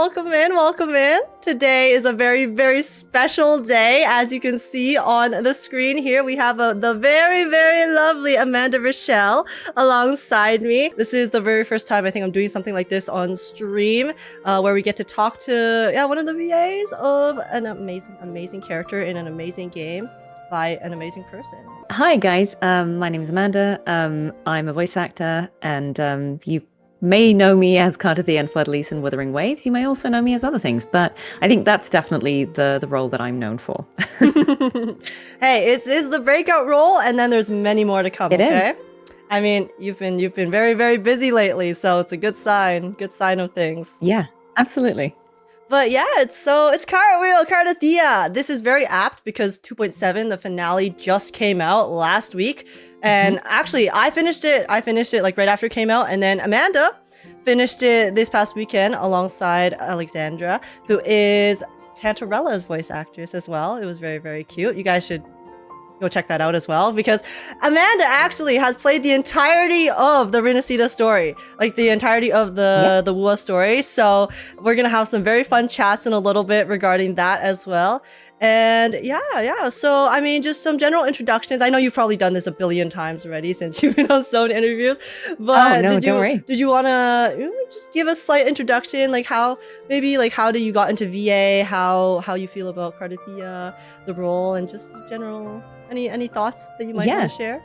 welcome in, welcome in. Today is a very, very special day. As you can see on the screen here, we have the very, very lovely Amanda RISCHEL alongside me. This is the very first time I think I'm doing something like this on stream, where we get to talk to one of the VAs of an amazing, amazing character in an amazing game by an amazing person. Hi guys, my name is Amanda. I'm a voice actor, and you may know me as Cartethiya and Floodlease in Wuthering Waves. You may also know me as other things, but I think that's definitely the role that I'm known for. Hey, it's the breakout role, and then there's many more to come. It okay? is. I mean, you've been very, very busy lately, so it's a good sign of things. Yeah, absolutely. But yeah, it's Cartethiya. This is very apt because 2.7, the finale, just came out last week. And actually, I finished it like right after it came out. And then Amanda finished it this past weekend alongside Alexandra, who is Tantarella's voice actress as well. It was very, very cute. You guys should go check that out as well, because Amanda actually has played the entirety of the Resonators story, like the entirety of the wuwa story. So we're gonna have some very fun chats in a little bit regarding that as well. And yeah. So I mean, just some general introductions. I know you've probably done this a billion times already since you've been on so many interviews. But don't worry. Did you wanna just give a slight introduction, like how do you got into VA, how you feel about Cartethiya, the role, and just general. Any thoughts that you might want to share?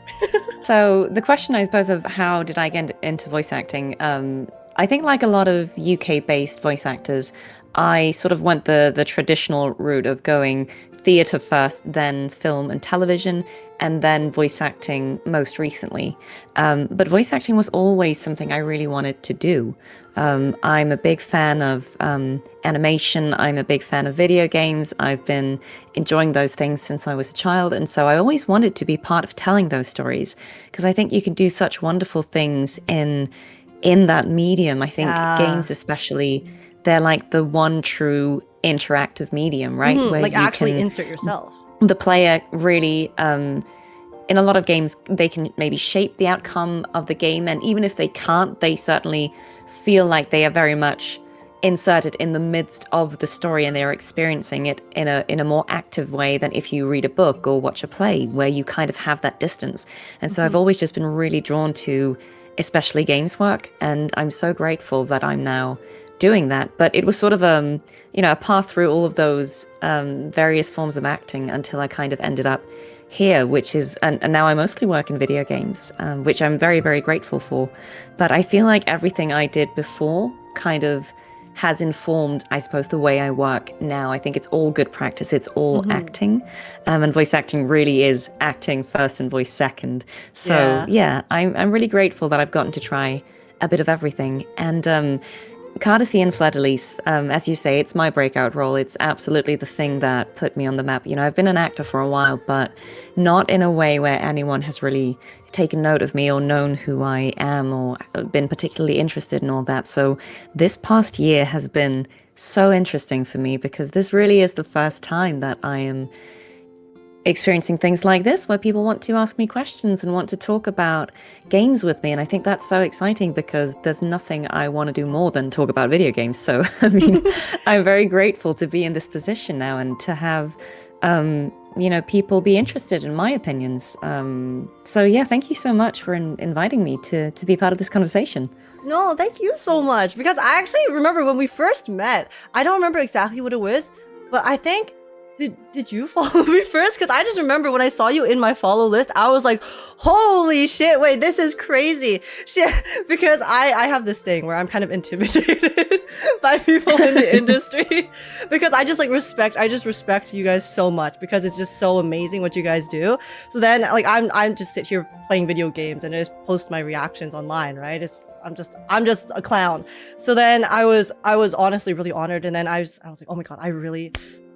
So the question, I suppose, of how did I get into voice acting? I think like a lot of UK-based voice actors, I sort of went the traditional route of going theatre first, then film and television, and then voice acting most recently. But voice acting was always something I really wanted to do. I'm a big fan of animation. I'm a big fan of video games. I've been enjoying those things since I was a child. And so I always wanted to be part of telling those stories, because I think you can do such wonderful things in that medium. I think games especially, they're like the one true interactive medium, right? Where like you actually can, insert yourself. The player really, in a lot of games, they can maybe shape the outcome of the game. And even if they can't, they certainly feel like they are very much inserted in the midst of the story, and they're experiencing it in a more active way than if you read a book or watch a play, where you kind of have that distance. And so I've always just been really drawn to especially games work, and I'm so grateful that I'm now doing that. But it was sort of a path through all of those various forms of acting until I kind of ended up here, which is, and now I mostly work in video games, which I'm very, very grateful for. But I feel like everything I did before kind of has informed, I suppose, the way I work now. I think it's all good practice. It's all acting. And voice acting really is acting first and voice second. So I'm really grateful that I've gotten to try a bit of everything. And Cartethiya and Floodlease, as you say, it's my breakout role. It's absolutely the thing that put me on the map. I've been an actor for a while, but not in a way where anyone has really taken note of me or known who I am or been particularly interested in all that. So this past year has been so interesting for me, because this really is the first time that I am experiencing things like this, where people want to ask me questions and want to talk about games with me. And I think that's so exciting, because there's nothing I want to do more than talk about video games. So, I mean, I'm very grateful to be in this position now and to have, people be interested in my opinions. So yeah, thank you so much for inviting me to be part of this conversation. No, thank you so much, because I actually remember when we first met. I don't remember exactly what it was, but I think Did you follow me first? Because I just remember when I saw you in my follow list, I was like, holy shit, wait, this is crazy. Shit. Because I have this thing where I'm kind of intimidated by people in the industry, because I just respect you guys so much, because it's just so amazing what you guys do. So then like I'm just sit here playing video games and I just post my reactions online, right? I'm just a clown. So then I was honestly really honored, and then I was like, oh my god,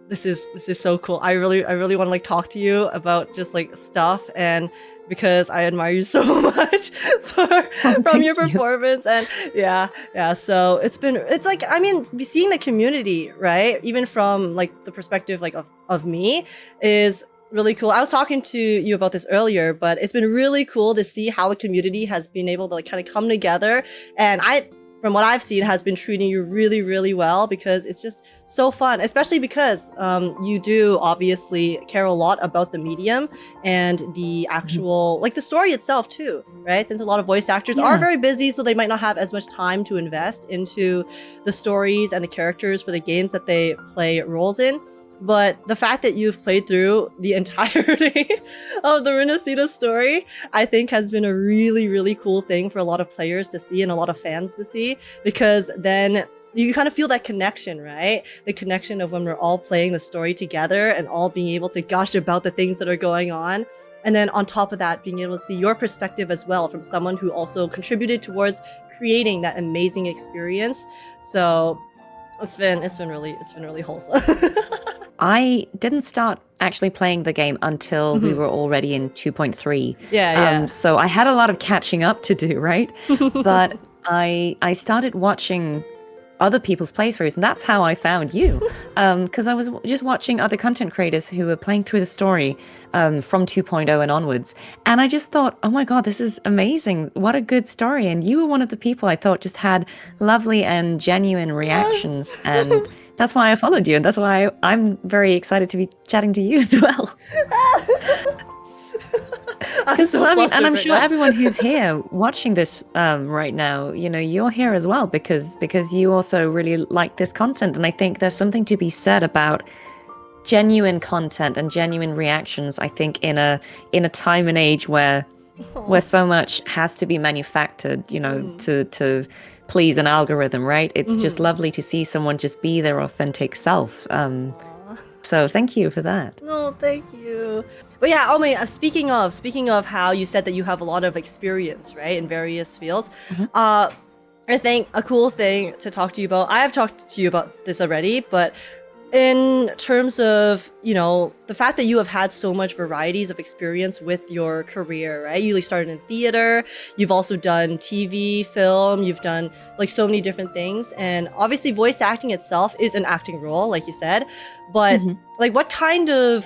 this is so cool. I really want to like talk to you about just like stuff, and because I admire you so much from your performance. And yeah. So it's like, I mean, seeing the community, right? Even from like the perspective like of me is really cool. I was talking to you about this earlier, but it's been really cool to see how the community has been able to like kind of come together. And from what I've seen, has been treating you really, really well, because it's just so fun, especially because you do obviously care a lot about the medium and the actual, like the story itself too, right? Since a lot of voice actors are very busy, so they might not have as much time to invest into the stories and the characters for the games that they play roles in. But the fact that you've played through the entirety of the Renacida story, I think has been a really, really cool thing for a lot of players to see and a lot of fans to see, because then you kind of feel that connection, right? The connection of when we're all playing the story together and all being able to gush about the things that are going on. And then on top of that, being able to see your perspective as well from someone who also contributed towards creating that amazing experience. So it's been really wholesome. I didn't start actually playing the game until we were already in 2.3. So I had a lot of catching up to do, right? But I started watching other people's playthroughs, and that's how I found you. Because I was just watching other content creators who were playing through the story from 2.0 and onwards. And I just thought, oh my God, this is amazing. What a good story. And you were one of the people I thought just had lovely and genuine reactions. And that's why I followed you, and that's why I'm very excited to be chatting to you as well. I'm sure everyone who's here watching this right now, you're here as well because you also really like this content, and I think there's something to be said about genuine content and genuine reactions. I think in a time and age where so much has to be manufactured, to please an algorithm, right? It's just lovely to see someone just be their authentic self. So thank you for that. No, thank you. But yeah, speaking of how you said that you have a lot of experience, right, in various fields, I think a cool thing to talk to you about, I have talked to you about this already, but in terms of, the fact that you have had so much varieties of experience with your career, right? You started in theater, you've also done TV, film, you've done like so many different things. And obviously voice acting itself is an acting role, like you said, but what kind of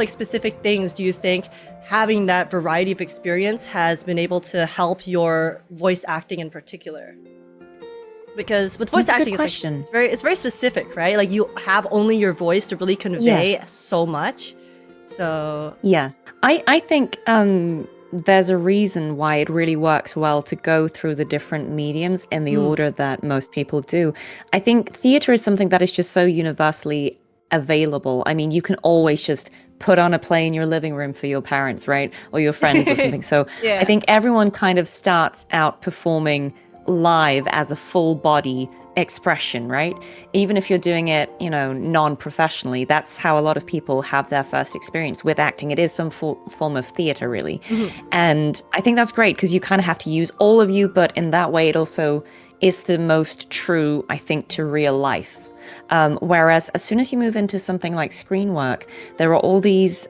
specific things do you think having that variety of experience has been able to help your voice acting in particular? Because with voice acting, it's very specific, right? Like you have only your voice to really convey so much. So I think there's a reason why it really works well to go through the different mediums in the order that most people do. I think theater is something that is just so universally available. I mean, you can always just put on a play in your living room for your parents, right? Or your friends or something. So I think everyone kind of starts out performing live as a full body expression, right? Even if you're doing it, non-professionally, that's how a lot of people have their first experience with acting. It is some form of theater, really. And I think that's great because you kind of have to use all of you, but in that way, it also is the most true, I think, to real life. Whereas as soon as you move into something like screen work, there are all these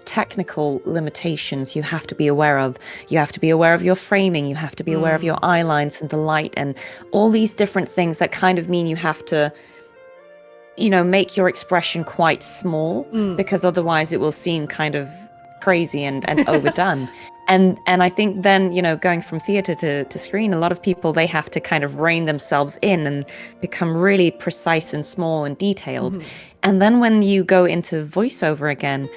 technical limitations you have to be aware of. You have to be aware of your framing. You have to be aware of your eye lines and the light and all these different things that kind of mean you have to, make your expression quite small because otherwise it will seem kind of crazy and overdone. And I think then, going from theater to screen, a lot of people, they have to kind of rein themselves in and become really precise and small and detailed. And then when you go into voiceover again,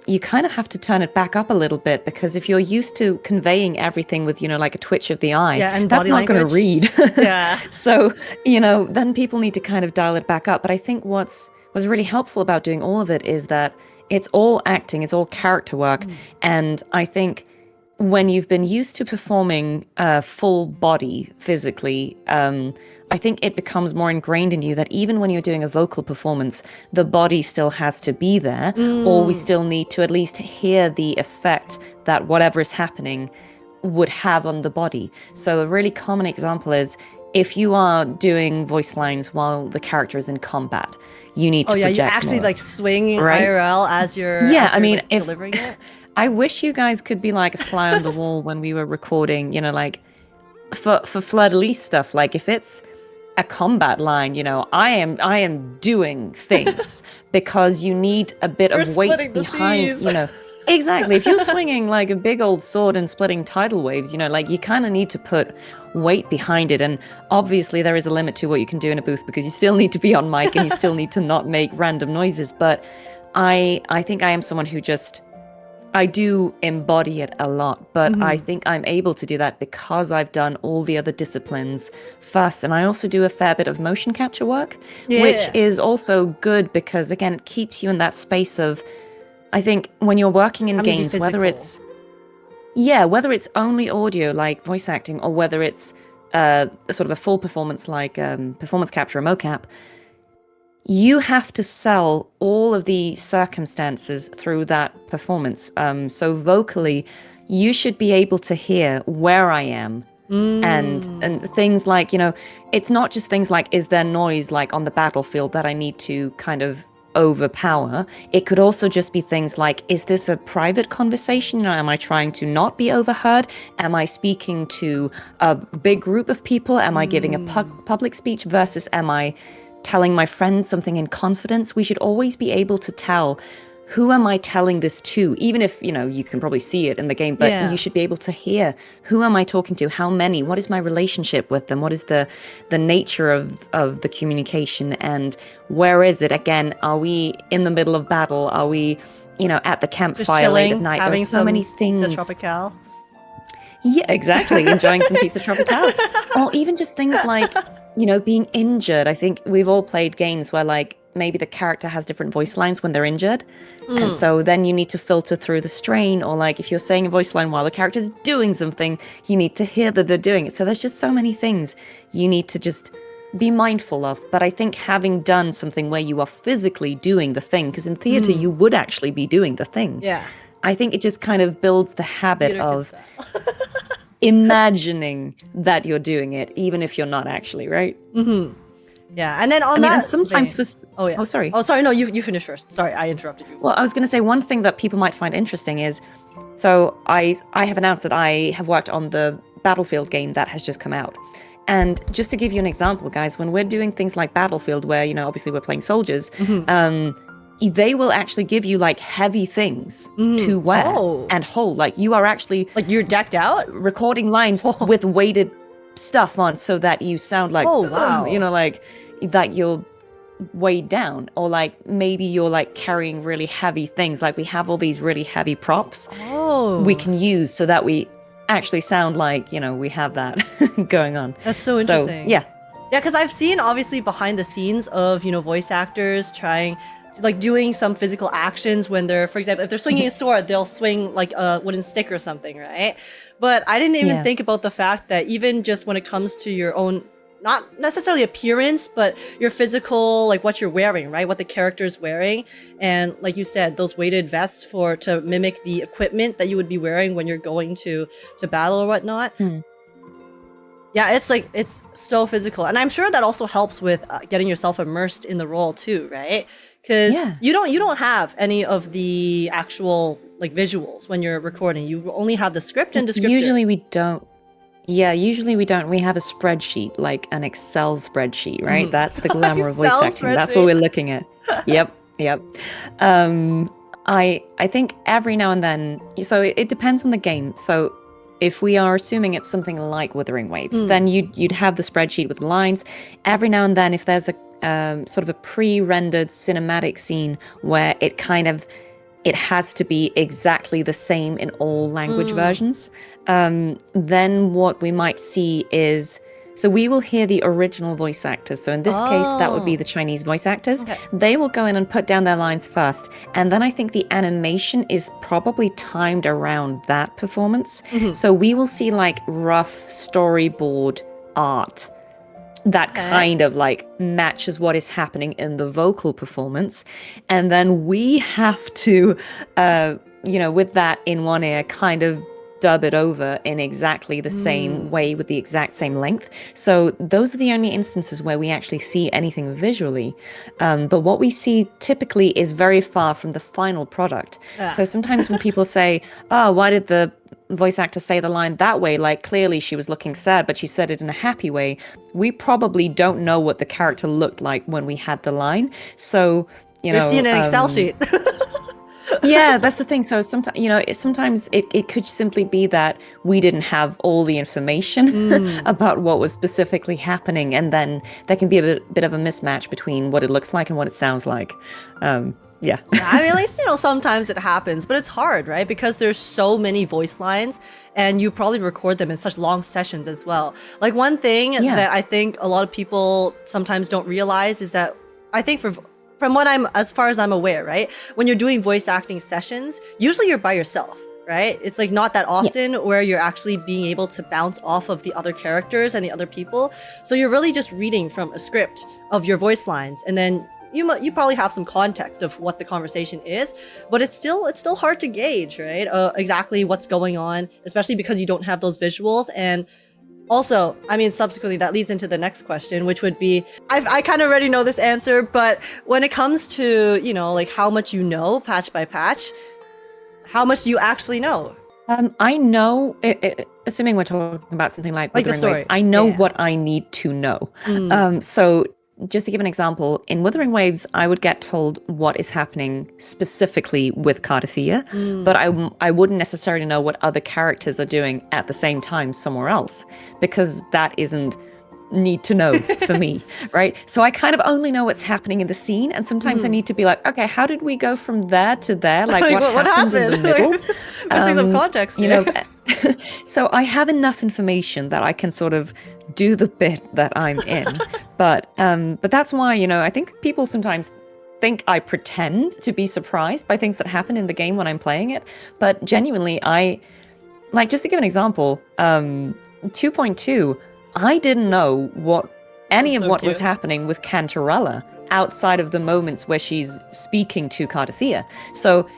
you kind of have to turn it back up a little bit because if you're used to conveying everything with, like a twitch of the eye, and that's not going to read. Yeah. So, then people need to kind of dial it back up. But I think what's really helpful about doing all of it is that it's all acting, it's all character work. And I think when you've been used to performing full body physically, I think it becomes more ingrained in you that even when you're doing a vocal performance, the body still has to be there, or we still need to at least hear the effect that whatever is happening would have on the body. So a really common example is if you are doing voice lines while the character is in combat, you need to project you actually more, swing right? IRL as you're delivering it. I wish you guys could be like a fly on the wall when we were recording, for fleur-de-lis stuff. Like if it's a combat line, I am doing things because you need a bit of weight behind, Exactly. If you're swinging like a big old sword and splitting tidal waves, like you kind of need to put weight behind it. And obviously, there is a limit to what you can do in a booth because you still need to be on mic and you still need to not make random noises. But I think I am someone who I do embody it a lot, but I think I'm able to do that because I've done all the other disciplines first. And I also do a fair bit of motion capture work, which is also good because, again, it keeps you in that space of, I think when you're working in games, whether it's only audio like voice acting or whether it's sort of a full performance like performance capture or mocap, you have to sell all of the circumstances through that performance. So vocally, you should be able to hear where I am. And things like, it's not just things like, is there noise like on the battlefield that I need to kind of overpower? It could also just be things like, is this a private conversation? Am I trying to not be overheard? Am I speaking to a big group of people? Am I giving a public speech versus am I telling my friend something in confidence? We should always be able to tell, who am I telling this to? Even if, you can probably see it in the game, but you should be able to hear, who am I talking to? How many? What is my relationship with them? What is the nature of the communication? And where is it? Again, are we in the middle of battle? Are we, at the campfire late at night? Having There's so many things. Pizza Tropical. Yeah, exactly. Enjoying some pizza tropical. Or even just things like, being injured. I think we've all played games where like maybe the character has different voice lines when they're injured. And so then you need to filter through the strain, or like if you're saying a voice line while the character's doing something, you need to hear that they're doing it. So there's just so many things you need to just be mindful of. But I think having done something where you are physically doing the thing, because in theater you would actually be doing the thing. Yeah. I think it just kind of builds the habit of imagining that you're doing it, even if you're not actually, right? Yeah, and then and sometimes vein, sorry. Oh, sorry. No, you finish first. Sorry, I interrupted you. Well, I was going to say one thing that people might find interesting is, so I have announced that I have worked on the Battlefield game that has just come out. And just to give you an example, guys, when we're doing things like Battlefield, where, obviously we're playing soldiers, they will actually give you like heavy things to wear and hold. Like you are actually like you're decked out, recording lines with weighted stuff on, so that you sound like like that you're weighed down, or like maybe you're like carrying really heavy things. Like we have all these really heavy props we can use so that we actually sound like we have that going on. That's so interesting. So, yeah, because I've seen obviously behind the scenes of voice actors trying like doing some physical actions when they're, for example, if they're swinging a sword, they'll swing like a wooden stick or something, right? But I didn't even think about the fact that even just when it comes to your own, not necessarily appearance, but your physical, like what you're wearing, right? What the character's wearing. And like you said, those weighted vests to mimic the equipment that you would be wearing when you're going to battle or whatnot. Yeah, it's so physical. And I'm sure that also helps with getting yourself immersed in the role too, right? Because you don't have any of the actual like visuals when you're recording. You only have the script and descriptor. Usually we don't. Yeah, usually we don't. We have a spreadsheet, like an Excel spreadsheet, right? That's the glamour of voice acting. That's what we're looking at. Yep. I think every now and then, so it depends on the game. So if we are assuming it's something like Wuthering Waves, then you'd have the spreadsheet with the lines. Every now and then, if there's a sort of a pre-rendered cinematic scene where it has to be exactly the same in all language versions, then what we might see is, so we will hear the original voice actors. So in this case, that would be the Chinese voice actors. Okay. They will go in and put down their lines first. And then I think the animation is probably timed around that performance. So we will see like rough storyboard art that kind of like matches what is happening in the vocal performance. And then we have to, with that in one ear, kind of dub it over in exactly the same way with the exact same length. So those are the only instances where we actually see anything visually. But what we see typically is very far from the final product. So sometimes when people say, oh, why did the voice actor say the line that way? Like clearly she was looking sad, but she said it in a happy way. We probably don't know what the character looked like when we had the line. So, you're seeing an Excel sheet. Yeah, that's the thing. So sometimes, sometimes it could simply be that we didn't have all the information about what was specifically happening, and then there can be a bit of a mismatch between what it looks like and what it sounds like. Yeah. I mean, at least, sometimes it happens, but it's hard, right? Because there's so many voice lines and you probably record them in such long sessions as well. Like one thing that I think a lot of people sometimes don't realize is that I think from what as far as I'm aware, right? When you're doing voice acting sessions, usually you're by yourself, right? It's like not that often where you're actually being able to bounce off of the other characters and the other people. So you're really just reading from a script of your voice lines, and then you probably have some context of what the conversation is, but it's still hard to gauge, right? Exactly what's going on, especially because you don't have those visuals. And also, I mean, subsequently, that leads into the next question, which would be, I kind of already know this answer, but when it comes to, like how much you know patch by patch, how much do you actually know? I know, assuming we're talking about something like the Wuthering story. Waves, I know what I need to know. So just to give an example, in Wuthering Waves, I would get told what is happening specifically with Cartethiya, but I wouldn't necessarily know what other characters are doing at the same time somewhere else, because that isn't need to know for me, right? So I kind of only know what's happening in the scene, and sometimes I need to be like, okay, how did we go from there to there? Like, what happened in the middle? Missing some context, So I have enough information that I can sort of do the bit that I'm in, but that's why, I think people sometimes think I pretend to be surprised by things that happen in the game when I'm playing it, but genuinely, just to give an example, 2.2, I didn't know what was happening with Cantarella outside of the moments where she's speaking to Cartethiya. So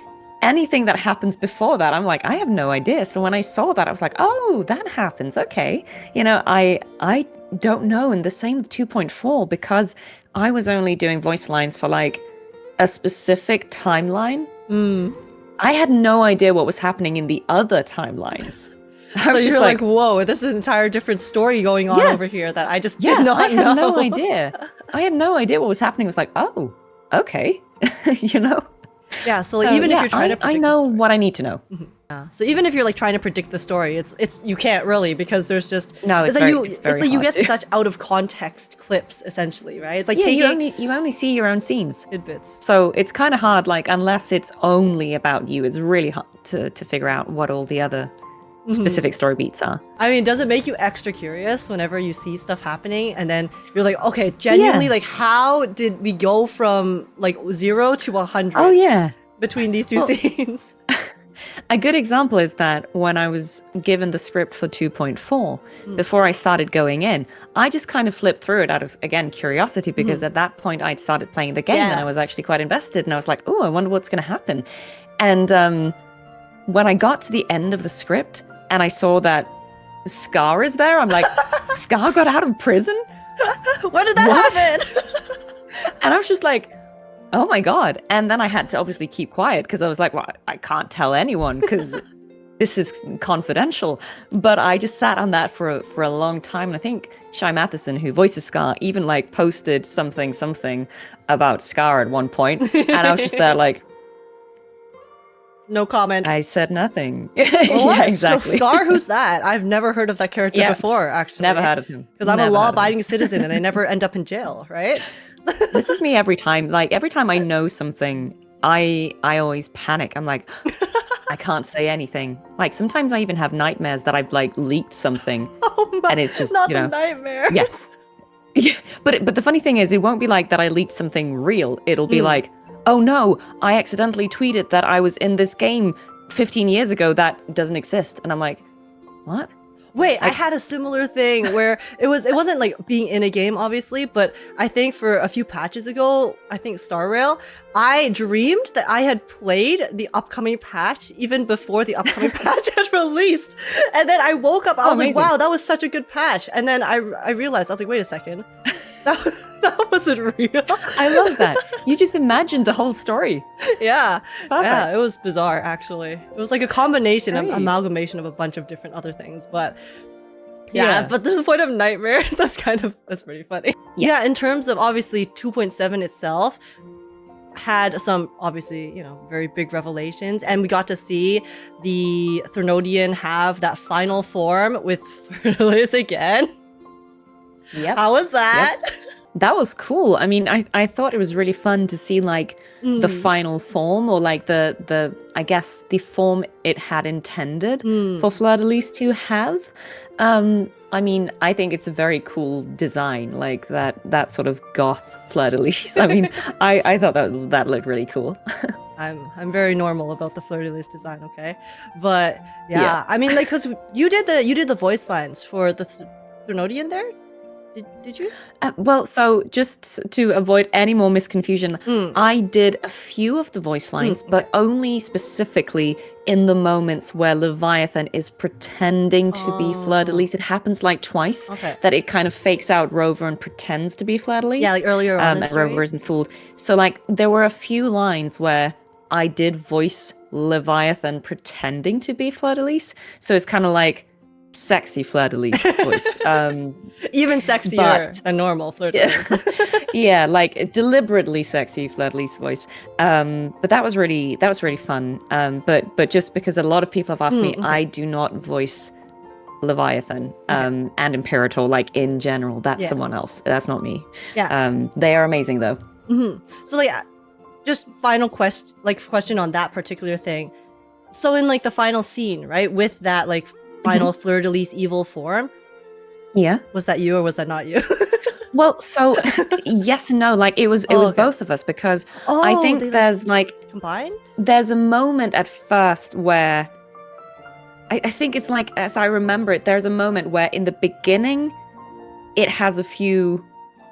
anything that happens before that, I'm like, I have no idea. So when I saw that, I was like, oh, that happens. Okay. I don't know. And the same with 2.4, because I was only doing voice lines for like a specific timeline. I had no idea what was happening in the other timelines. I was just like, whoa, this is an entire different story going on over here that I just did not know. I had no idea. I had no idea what was happening. It was like, oh, okay. Yeah, so even if you're trying to predict I know what I need to know. Yeah. So even if you're like trying to predict the story, it's you can't really, because there's just it's very you get such out of context clips essentially, right? It's like you only see your own scenes, tidbits. So it's kind of hard, like unless it's only about you, it's really hard to figure out what all the other specific story beats are. I mean, does it make you extra curious whenever you see stuff happening and then you're like, okay, genuinely, like how did we go from like 0 to 100? Oh yeah, between these two scenes. A good example is that when I was given the script for 2.4, before I started going in, I just kind of flipped through it out of, again, curiosity, because at that point I'd started playing the game and I was actually quite invested, and I was like, oh, I wonder what's going to happen. And when I got to the end of the script and I saw that Scar is there, I'm like, Scar got out of prison? When did that happen? And I was just like, oh my God. And then I had to obviously keep quiet, because I was like, well, I can't tell anyone because this is confidential. But I just sat on that for a long time. And I think Shai Matheson, who voices Scar, even like posted something about Scar at one point. And I was just there like, no comment. I said nothing. Yeah, exactly. Scar, who's that? I've never heard of that character before, actually. Never heard of him. Because I'm a law-abiding citizen and I never end up in jail, right? This is me every time. Like, every time I know something, I always panic. I'm like, I can't say anything. Like, sometimes I even have nightmares that I've, like, leaked something. Oh my, and it's just, not the nightmares. Yes. Yeah. But the funny thing is, it won't be like that I leaked something real. It'll be like, oh no, I accidentally tweeted that I was in this game 15 years ago that doesn't exist. And I'm like, what? Wait, I had a similar thing where it wasn't like being in a game, obviously, but I think for a few patches ago, I think Star Rail, I dreamed that I had played the upcoming patch even before the upcoming patch had released. And then I woke up, I was like, wow, that was such a good patch. And then I realized, I was like, wait a second. That wasn't real. I love that. You just imagined the whole story. Yeah. Perfect. Yeah, it was bizarre, actually. It was like a combination, amalgamation of a bunch of different other things. But yeah, but the point of nightmares, that's pretty funny. Yeah, in terms of obviously 2.7 itself, had some obviously, very big revelations, and we got to see the Threnodian have that final form with Fertilus again. Yep. How was that? Yep. That was cool. I mean, I thought it was really fun to see like the final form, or like the I guess the form it had intended for Fleur-de-Lis to have. I mean, I think it's a very cool design, like that sort of goth Fleur-de-Lis. I mean, I thought that looked really cool. I'm very normal about the Fleur-de-Lis design, okay? But yeah, I mean, like, because you did the voice lines for the Threnodian there. Did you? Well, so just to avoid any more misconfusion, I did a few of the voice lines, but only specifically in the moments where Leviathan is pretending to be Fleur-de-Lis. It happens like twice that it kind of fakes out Rover and pretends to be Fleur-de-Lis. Yeah, like earlier on in the and story. Rover isn't fooled. So like there were a few lines where I did voice Leviathan pretending to be Fleur-de-Lis. So it's kind of like sexy Fleur-de-Lis voice. Even sexier than normal Fleur-de-Lis. Yeah, like deliberately sexy Fleur-de-Lis voice. But that was really fun. But just because a lot of people have asked me, I do not voice Leviathan and Imperator, like in general. That's someone else. That's not me. Yeah. They are amazing though. So like, just final question on that particular thing. So in like the final scene, right, with that like final Fleur-de-Lis evil form. Yeah. Was that you or was that not you? Well, so yes and no. Like it was both of us, because I think there's like combined. There's a moment at first where I think it's like, as I remember it, there's a moment where in the beginning it has a few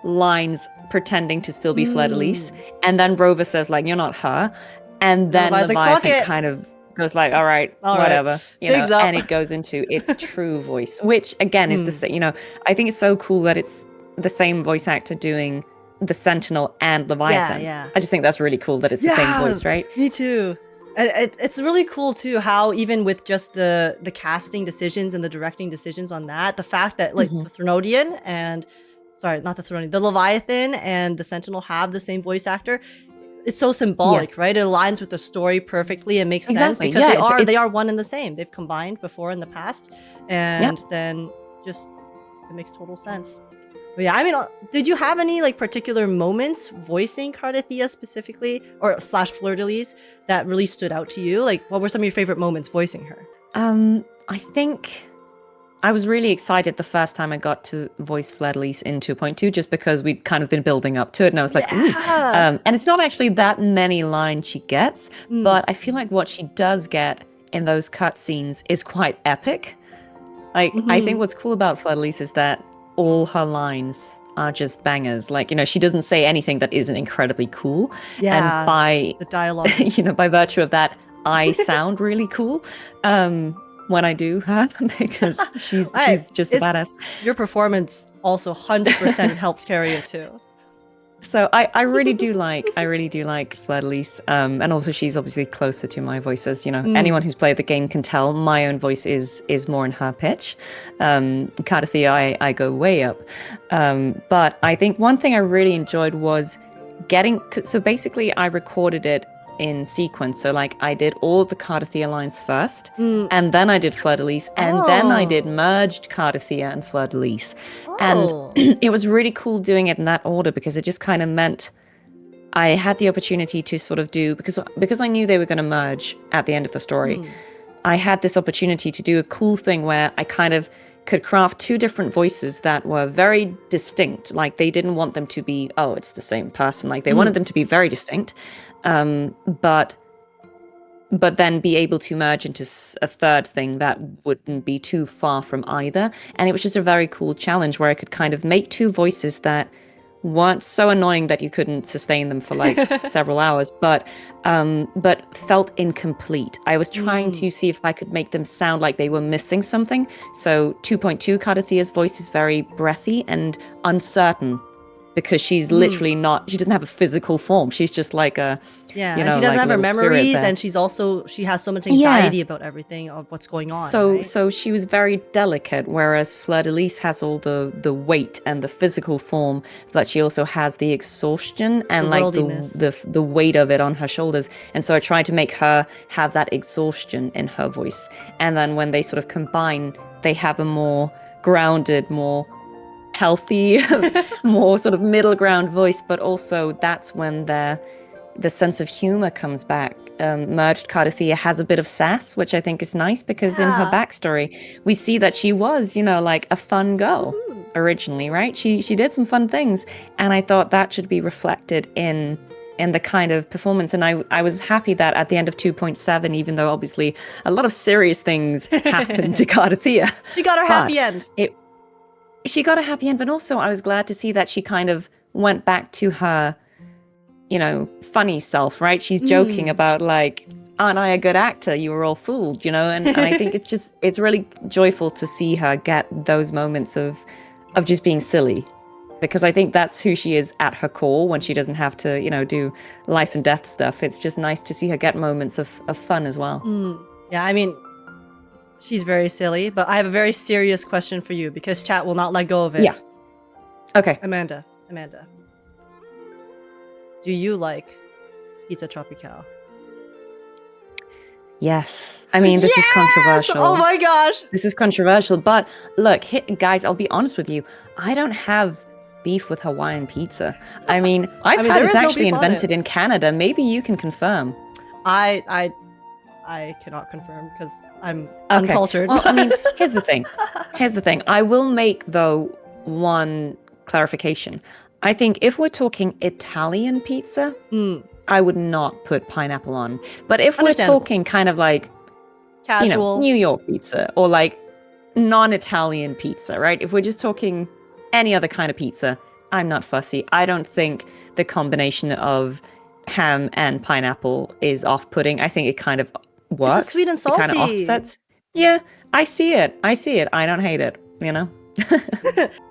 lines pretending to still be Fleur-de-Lis, and then Rover says like, "You're not her," and then Leviathan kind of goes like, all right, whatever, and it goes into its true voice, which again is the same. I think it's so cool that it's the same voice actor doing the Sentinel and Leviathan. Yeah. I just think that's really cool that it's the same voice, right? Me too. It's really cool too how even with just the casting decisions and the directing decisions on that, the fact that like the Threnodian and not the Threnodian, the Leviathan and the Sentinel have the same voice actor. It's so symbolic, right? It aligns with the story perfectly and makes sense because they are one and the same. They've combined before in the past, and then just it makes total sense. But yeah, I mean, did you have any like particular moments voicing Cartethiya specifically, or / Fleur-de-Lis that really stood out to you? Like, what were some of your favorite moments voicing her? I think I was really excited the first time I got to voice Fleur-de-Lis in 2.2, just because we'd kind of been building up to it, and I was like, ooh. And it's not actually that many lines she gets, but I feel like what she does get in those cutscenes is quite epic. Like, I think what's cool about Fleur-de-Lis is that all her lines are just bangers. Like, she doesn't say anything that isn't incredibly cool. Yeah, and by the dialogue, by virtue of that, I sound really cool. When I do her, because she's just a badass. Your performance also 100% helps carry it too. So I really do like Fleur-de-Lis, and also she's obviously closer to my voices. Anyone who's played the game can tell my own voice is more in her pitch. Cartethiya, I go way up, but I think one thing I really enjoyed was so basically I recorded it in sequence. So like I did all the Cartethiya lines first, and then I did Fleur-de-Lis, and then I did merged Cartethiya and Fleur-de-Lis. And it was really cool doing it in that order, because it just kind of meant I had the opportunity to sort of do, because I knew they were going to merge at the end of the story, I had this opportunity to do a cool thing where I kind of could craft two different voices that were very distinct. Like they didn't want them to be, it's the same person. Like they wanted them to be very distinct, but then be able to merge into a third thing that wouldn't be too far from either. And it was just a very cool challenge where I could kind of make two voices that weren't so annoying that you couldn't sustain them for like several hours, but felt incomplete. I was trying to see if I could make them sound like they were missing something. So 2.2 Cartethiya's voice is very breathy and uncertain, because she's literally not, she doesn't have a physical form. She's just like a, Yeah, you and know, she doesn't like have her little spirit memories, there. and she has so much anxiety about everything of what's going on. So right? so she was very delicate, whereas Fleur-de-Lis has all the weight and the physical form, but she also has the exhaustion and like worldliness. the weight of it on her shoulders. And so I tried to make her have that exhaustion in her voice. And then when they sort of combine, they have a more grounded, more healthy, more sort of middle ground voice, but also that's when the sense of humor comes back. Merged Cartethiya has a bit of sass, which I think is nice because in her Yeah. backstory, we see that she was, you know, like a fun girl originally, right? She did some fun things, and I thought that should be reflected in the kind of performance. And I was happy that at the end of 2.7, even though obviously a lot of serious things happened to Cartethiya, She got her happy end. She got a happy end, but also I was glad to see that she kind of went back to her, you know, funny self, right? She's joking about like, aren't I a good actor? You were all fooled, you know? And I think it's really joyful to see her get those moments of just being silly, because I think that's who she is at her core when she doesn't have to, you know, do life and death stuff. It's just nice to see her get moments of fun as well. Yeah, I mean, she's very silly, but I have a very serious question for you because chat will not let go of it. Yeah. Okay. Amanda. Do you like Pizza Tropical? Yes. I mean, this is controversial. Oh my gosh. This is controversial, but look, guys, I'll be honest with you. I don't have beef with Hawaiian pizza. I mean, I've heard it's actually invented in Canada. Maybe you can confirm. I cannot confirm because I'm uncultured. Well, I mean, here's the thing. I will make, though, one clarification. I think if we're talking Italian pizza, I would not put pineapple on. But if we're talking kind of like casual, you know, New York pizza or like non-Italian pizza, right? If we're just talking any other kind of pizza, I'm not fussy. I don't think the combination of ham and pineapple is off-putting. I think it kind of works. It's sweet and salty. It kind of offsets. Yeah, I see it. I don't hate it, you know?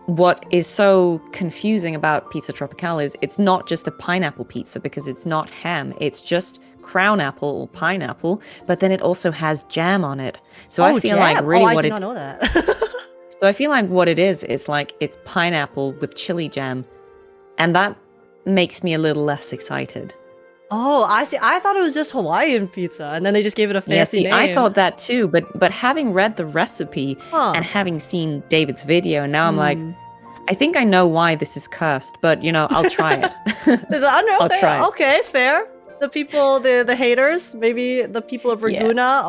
What is so confusing about Pizza Tropical is it's not just a pineapple pizza because it's not ham. It's just crown apple or pineapple, but then it also has jam on it. So I feel like really I did not know that. So I feel like what it is, it's like it's pineapple with chili jam, and that makes me a little less excited. Oh, I see. I thought it was just Hawaiian pizza, and then they just gave it a fancy name. I thought that too, but having read the recipe and having seen David's video, now I'm like, I think I know why this is cursed, but you know, I'll try it. I'll try it. Okay, fair. The people, the haters, maybe the people of Laguna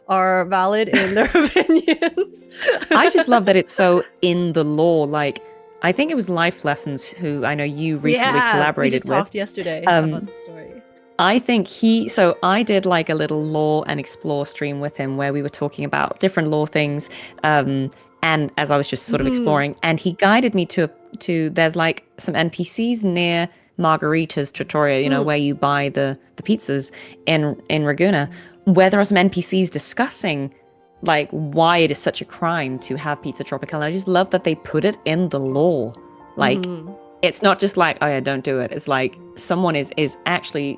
are valid in their opinions. I just love that it's so in the lore. Like, I think it was Life Lessons who I know you recently collaborated with. We just talked yesterday about the story. I think so I did like a little lore and explore stream with him where we were talking about different lore things. And as I was just sort of exploring, and he guided me to there's like some NPCs near Margarita's Trattoria, you know, where you buy the pizzas in Laguna, where there are some NPCs discussing like why it is such a crime to have Pizza Tropical. And I just love that they put it in the law. Like, it's not just like, oh yeah, don't do it. It's like someone is actually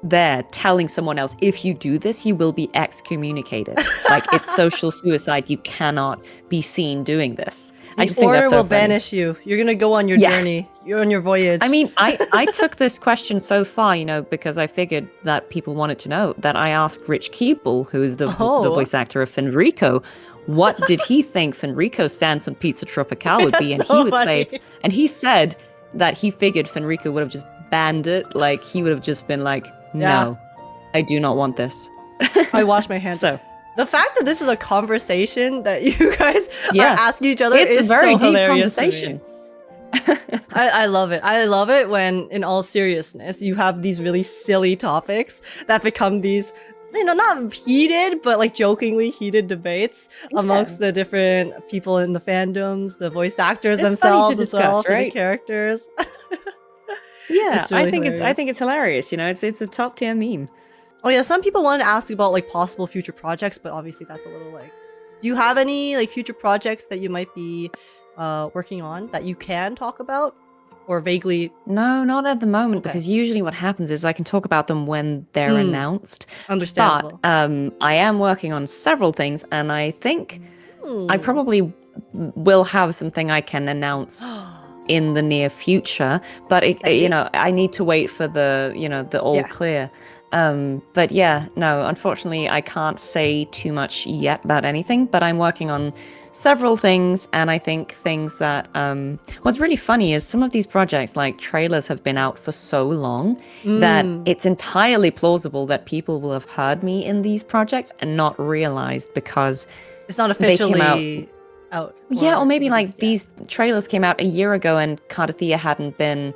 there telling someone else, if you do this, you will be excommunicated. Like, it's social suicide. You cannot be seen doing this. I just think that's so funny. Banish you. You're gonna go on your journey. You're on your voyage. I mean, I took this question so far, you know, because I figured that people wanted to know, that I asked Rich Keeble, who is the voice actor of Fenrico, what did he think Fenrico's stance on Pizza Tropical would be, and he would say, and he said that he figured Fenrico would have just banned it, like he would have just been like, no, I do not want this. I wash my hands. So. The fact that this is a conversation that you guys are asking each other is a very deep conversation. I love it. I love it when, in all seriousness, you have these really silly topics that become these, you know, not heated, but like jokingly heated debates amongst the different people in the fandoms, the voice actors themselves, as well, right? The characters. Yeah, really I think it's hilarious. You know, it's a top tier meme. Oh yeah, some people wanted to ask about like possible future projects, but obviously that's a little like, do you have any like future projects that you might be working on that you can talk about? or vaguely? No, not at the moment, Okay. because usually what happens is I can talk about them when they're announced. But Understandable. I am working on several things, and I think I Hmm. probably will have something I can announce in the near future. But Exciting. I need to wait for the the all Yeah. clear. But yeah, no, unfortunately, I can't say too much yet about anything. But I'm working on several things, and I think things that what's really funny is some of these projects, like trailers, have been out for so long that Mm. it's entirely plausible that people will have heard me in these projects and not realized, because It's not they came out. officially out Yeah, or or maybe like released yet. these trailers came out a year ago and Cartethiya hadn't been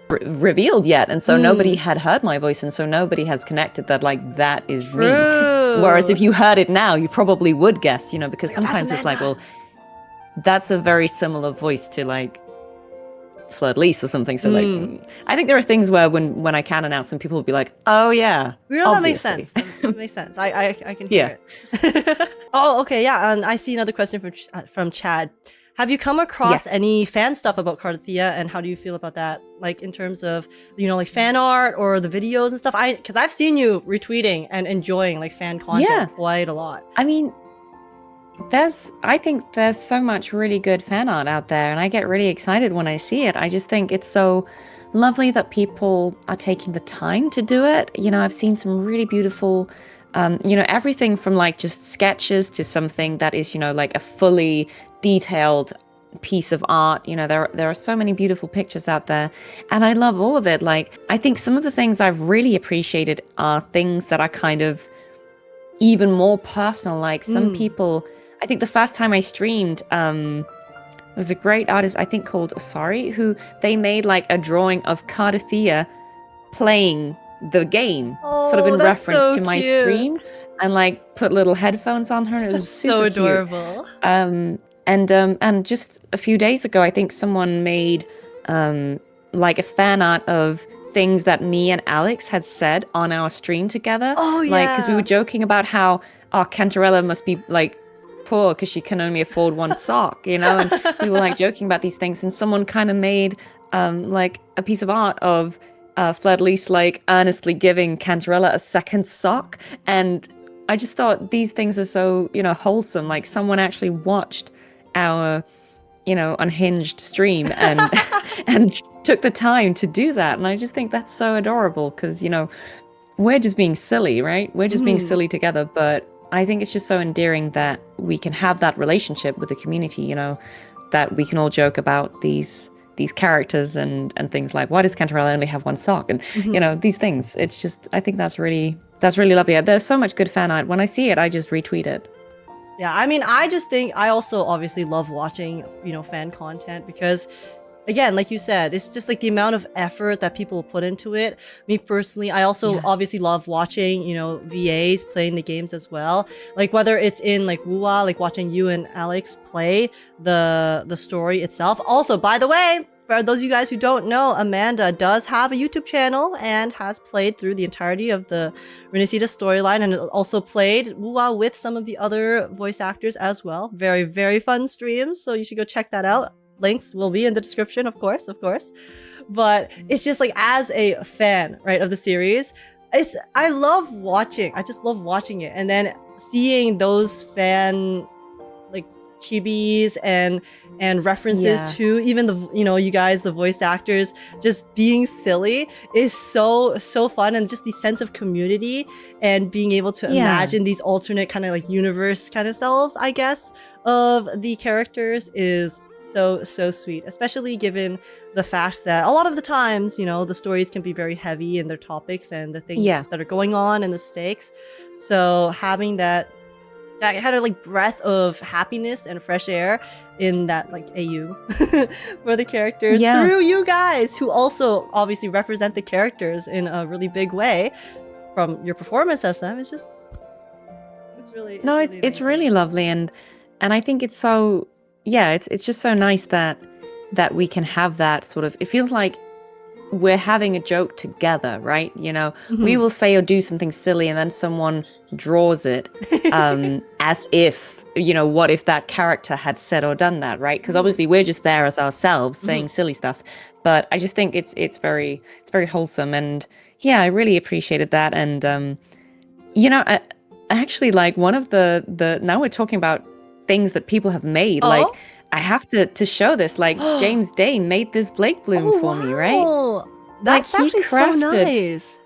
revealed yet, and so nobody Mm. had heard my voice, and so nobody has connected that like that is me. Whereas True. if you heard it now, you probably would guess, because Like, oh, that's sometimes it's like, Amanda. well, that's a very similar voice to like Fleur Lise or something. So like, I think there are things where when I can announce them, people will be like, oh yeah, You know, that makes obviously. sense. That makes sense. I can Yeah. hear it. Oh, okay, yeah. And I see another question from Chad. Have you come across Yes. any fan stuff about Cartethiya, and how do you feel about that? Like in terms of like fan art or the videos and stuff. Because I've seen you retweeting and enjoying like fan content Yeah. quite a lot. I mean, I think there's so much really good fan art out there, and I get really excited when I see it. I just think it's so lovely that people are taking the time to do it. I've seen some really beautiful, everything from like just sketches to something that is, like a fully detailed piece of art. There are so many beautiful pictures out there, and I love all of it. Like, I think some of the things I've really appreciated are things that are kind of even more personal. Like some people, I think the first time I streamed, there's a great artist, I think called Sorry, who they made like a drawing of Cartethiya playing the game, sort of Oh, in that's reference so to my cute. stream, and like put little headphones on her, and it was super So cute. adorable. And just a few days ago, I think someone made like a fan art of things that me and Alex had said on our stream together. Oh, Like, because we yeah. were joking about how Cantarella must be like poor because she can only afford one sock, and we were like joking about these things, and someone kind of made like a piece of art of Fleur Lise like earnestly giving Cantarella a second sock. And I just thought these things are so, wholesome. Like someone actually watched our unhinged stream and and took the time to do that. And I just think that's so adorable, because we're just being silly, right? We're just being silly together. But I think it's just so endearing that we can have that relationship with the community, that we can all joke about these characters and things like, why does Cantarella only have one sock, and these things. It's just, I think that's really lovely. There's so much good fan art. When I see it, I just retweet it. Yeah, I mean, I just think I also obviously love watching, fan content, because again, like you said, it's just like the amount of effort that people put into it. Me personally, I also obviously love watching, VAs playing the games as well. Like whether it's in like wuwa, like watching you and Alex play the story itself. Also, by the way, for those of you guys who don't know, Amanda does have a YouTube channel and has played through the entirety of the Resonators storyline, and also played wuwa with some of the other voice actors as well. Very, very fun streams, so you should go check that out. Links will be in the description, of course. But it's just like, as a fan, right, of the series, I love watching. I just love watching it, and then seeing those fan like chibis and references to even the you guys, the voice actors, just being silly is so fun. And just the sense of community and being able to imagine these alternate kind of like universe kind of selves, I guess, of the characters is so sweet, especially given the fact that a lot of the times, the stories can be very heavy in their topics and the things that are going on and the stakes. So having that kind of like breath of happiness and fresh air in that like AU for the characters through you guys, who also obviously represent the characters in a really big way from your performance as them, it's really it's really lovely. And I think it's so, it's just so nice that we can have that sort of, it feels like we're having a joke together, right? We will say or do something silly, and then someone draws it as if, what if that character had said or done that, right? Because obviously we're just there as ourselves saying silly stuff. But I just think it's very wholesome, and yeah, I really appreciated that. And I actually like one of the now we're talking about things that people have made. Like Oh, I have to show this. Like James Day made this Blake bloom oh for me, right? wow, Like that's actually so nice.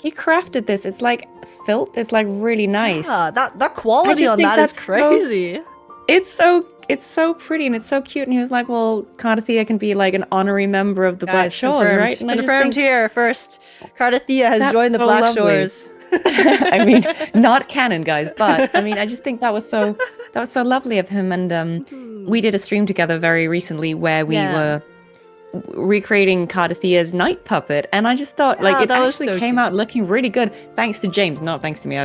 he crafted this. It's like felt. It's like really nice. Yeah, that I quality just on think that is that's so crazy. it's so pretty and it's so cute. And he was like, well, Cartethiya can be like an honorary member of the Black Guys, Shores, confirmed. right? And I just Confirmed think here first. Cartethiya has that's joined the so Black lovely. Shores. I mean, not canon, guys, but I mean, I just think that was so lovely of him. And we did a stream together very recently where we were recreating Cartethiya's night puppet, and I just thought like it that was actually so came cute. out looking really good, thanks to James, not thanks to me.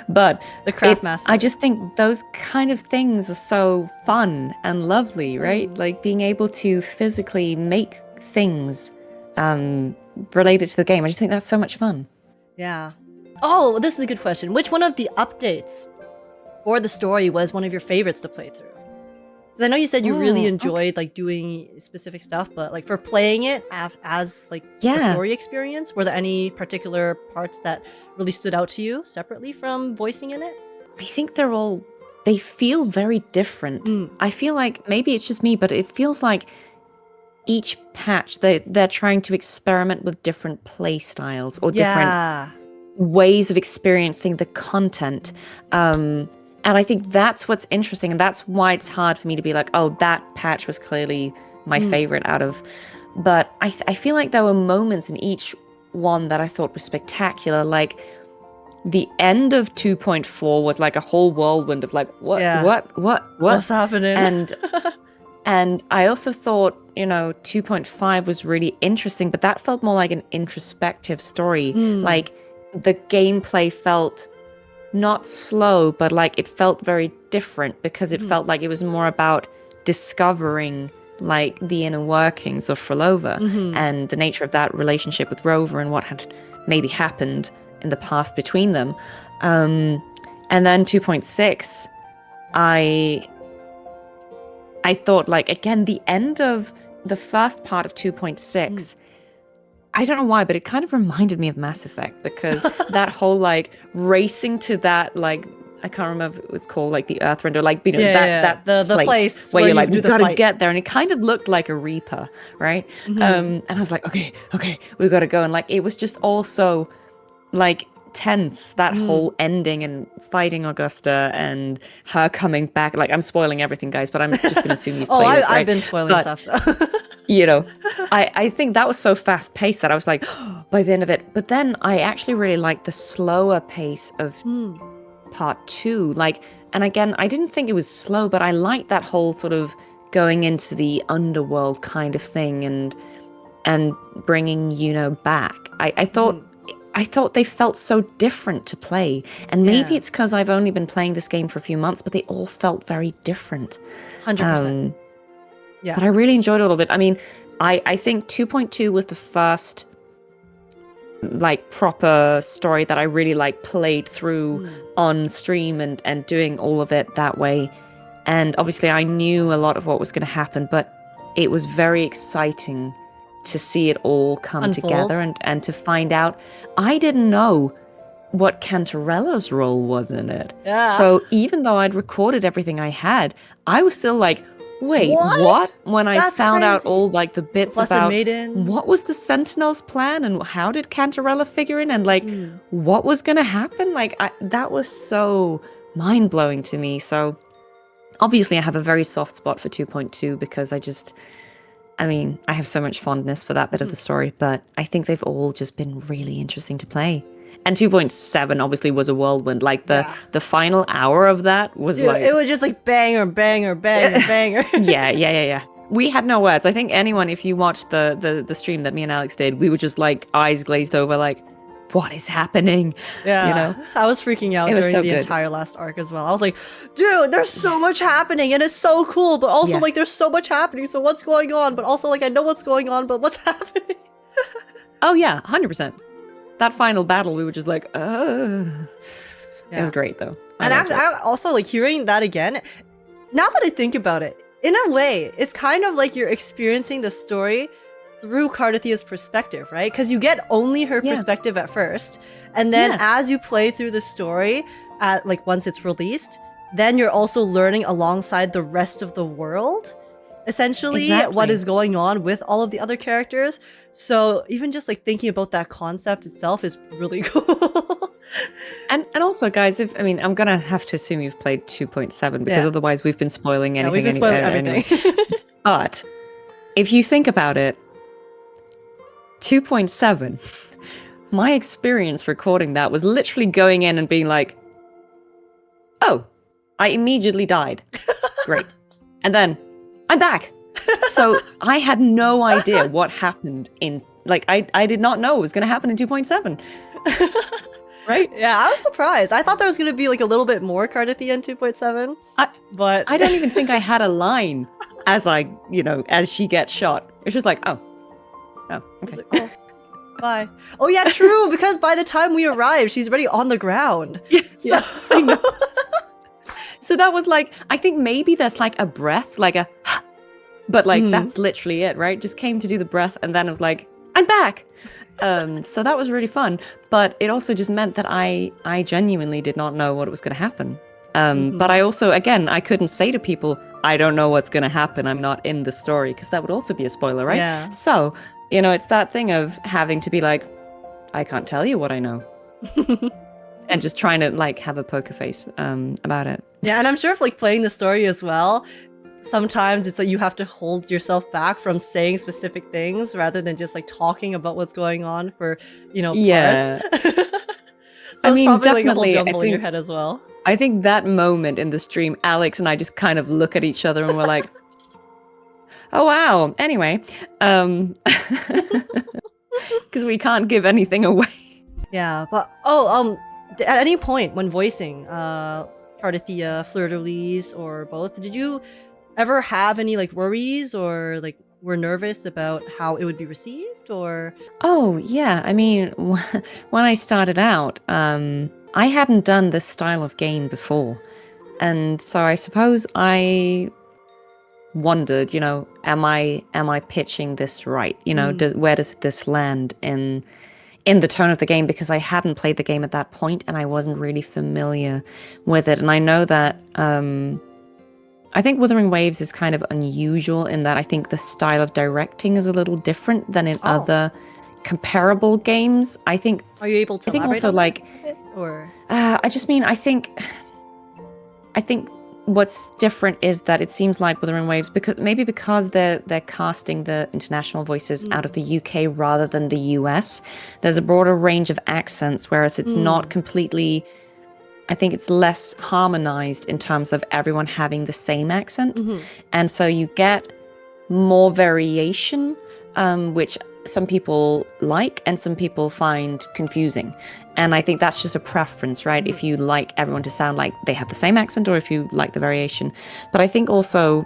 But The craft master. I just think those kind of things are so fun and lovely, right? Like being able to physically make things related to the game. I just think that's so much fun. Yeah. Oh, this is a good question. Which one of the updates for the story was one of your favorites to play through? Because I know you said you really enjoyed like doing specific stuff, but like for playing it as like a story experience, were there any particular parts that really stood out to you separately from voicing in it? I think they feel very different. I feel like maybe it's just me, but it feels like each patch they're trying to experiment with different play styles or different ways of experiencing the content. And I think that's what's interesting, and that's why it's hard for me to be like, oh, that patch was clearly my favorite out of. But I feel like there were moments in each one that I thought was spectacular. Like the end of 2.4 was like a whole whirlwind of like, what's happening? And I also thought, 2.5 was really interesting, but that felt more like an introspective story. Like the gameplay felt not slow, but like it felt very different because it felt like it was more about discovering like the inner workings of Frolova and the nature of that relationship with Rover and what had maybe happened in the past between them. And then 2.6, I thought like, again, the end of the first part of 2.6, I don't know why, but it kind of reminded me of Mass Effect because that whole like racing to that, like, I can't remember what it's called, like the Earthrind or like, the place where you're like, we've got to get there. And it kind of looked like a Reaper, right? And I was like, okay, we've got to go. And like, it was just also like tense, that whole ending and fighting Augusta and her coming back. Like, I'm spoiling everything, guys, but I'm just going to assume you've played it, right? I've been spoiling stuff, so. I think that was so fast paced that I was like, by the end of it. But then I actually really liked the slower pace of part 2. Like, and again, I didn't think it was slow, but I liked that whole sort of going into the underworld kind of thing and bringing Iuno back. I thought they felt so different to play. And maybe it's because I've only been playing this game for a few months, but they all felt very different. 100%. Yeah. But I really enjoyed all of it. I mean, I think 2.2 was the first like proper story that I really like played through on stream and doing all of it that way. And obviously I knew a lot of what was going to happen, but it was very exciting to see it all come unfold together and to find out. I didn't know what Cantarella's role was in it. Yeah. So even though I'd recorded everything I had, I was still like, wait, what? When I found out all like the bits about what was the Sentinel's plan and how did Cantarella figure in and like what was going to happen? Like that was so mind-blowing to me. So obviously I have a very soft spot for 2.2 because I have so much fondness for that bit of the story, but I think they've all just been really interesting to play. And 2.7 obviously was a whirlwind. Like the final hour of that was like... It was just like banger, banger, banger, banger. Yeah. We had no words. I think anyone, if you watched the stream that me and Alex did, we were just like eyes glazed over like, what is happening? Yeah, I was freaking out during the entire last arc as well. I was like, dude, there's so much happening and it's so cool, but also like there's so much happening, so what's going on? But also like I know what's going on, but what's happening? Oh yeah, 100%. That final battle, we were just like, It was great though. And actually, I also like hearing that again. Now that I think about it, in a way, it's kind of like you're experiencing the story through Cartethia's perspective, right? Because you get only her Yeah. perspective at first, and then Yeah. as you play through the story, like once it's released, then you're also learning alongside the rest of the world, essentially, what Exactly. is going on with all of the other characters. So even just like thinking about that concept itself is really cool. And also, guys, I'm gonna have to assume you've played 2.7 because Yeah. otherwise we've been spoiling Yeah, anything. we've been spoiling everything. Anyway. But if you think about it, 2.7, my experience recording that was literally going in and being like, oh, I immediately died. Great. And then I'm back. So I had no idea what happened in, like, I did not know what was going to happen in 2.7. Right? Yeah, I was surprised. I thought there was going to be like a little bit more Cartethiya in 2.7, but I don't even think I had a line as as she gets shot. It's just like, oh, I okay. was like, oh, bye. Oh yeah, true, because by the time we arrive, she's already on the ground. Yes, So I know. So that was like, I think maybe there's like a breath, like a, but like that's literally it, right? Just came to do the breath, and then it was like, I'm back. So that was really fun, but it also just meant that I genuinely did not know what was going to happen. But I also, again, I couldn't say to people, I don't know what's going to happen. I'm not in the story, because that would also be a spoiler, right? Yeah. So, it's that thing of having to be like, I can't tell you what I know. And just trying to like have a poker face about it. Yeah, and I'm sure if like playing the story as well, sometimes it's like you have to hold yourself back from saying specific things rather than just like talking about what's going on for, Yeah. parts. So I it's mean, probably like a whole definitely, jumble in your head as well. I think that moment in the stream, Alex and I just kind of look at each other and we're like, oh, wow. Anyway, because we can't give anything away. Yeah, but at any point when voicing Cartethiya, Fleur-de-Lis, or both, did you ever have any like worries or like were nervous about how it would be received, or? Oh, yeah. I mean, when I started out, I hadn't done this style of game before. And so I suppose I wondered, am I pitching this right? Where does this land in the tone of the game? Because I hadn't played the game at that point and I wasn't really familiar with it. And I know that I think Wuthering Waves is kind of unusual in that I think the style of directing is a little different than in other comparable games. I think. Are you able to? I think also like, or I just mean I think what's different is that it seems like Wuthering Waves, because they're casting the international voices out of the UK rather than the US. There's a broader range of accents, whereas it's not completely. I think it's less harmonized in terms of everyone having the same accent. And so you get more variation, which some people like and some people find confusing. And I think that's just a preference, right? If you like everyone to sound like they have the same accent or if you like the variation. But I think also,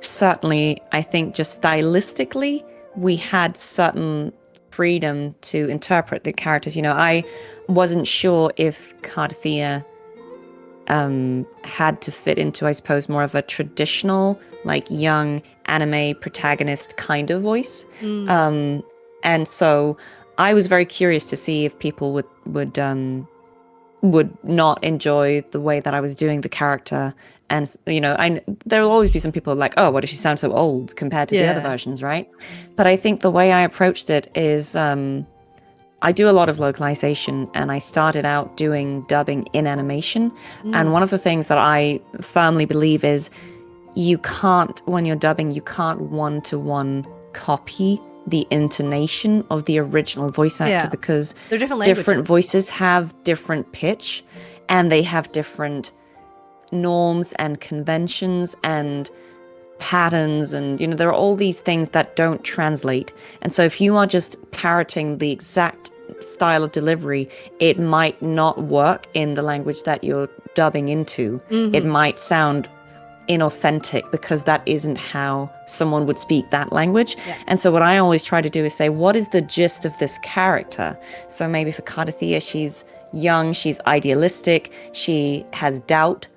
certainly, I think just stylistically, we had certain freedom to interpret the characters. I wasn't sure if Cartethiya had to fit into, I suppose, more of a traditional, like young anime protagonist kind of voice. And so I was very curious to see if people would not enjoy the way that I was doing the character. And, there will always be some people like, oh, why does she sound so old compared to the other versions, right? But I think the way I approached it is I do a lot of localization, and I started out doing dubbing in animation. And one of the things that I firmly believe is when you're dubbing, you can't one-to-one copy the intonation of the original voice actor because they're different different voices have different pitch and they have different norms and conventions and patterns, and there are all these things that don't translate. And so if you are just parroting the exact style of delivery, it might not work in the language that you're dubbing into. It might sound inauthentic because that isn't how someone would speak that language. And so what I always try to do is say, what is the gist of this character? So maybe for Cartethiya, she's young, she's idealistic, she has doubt,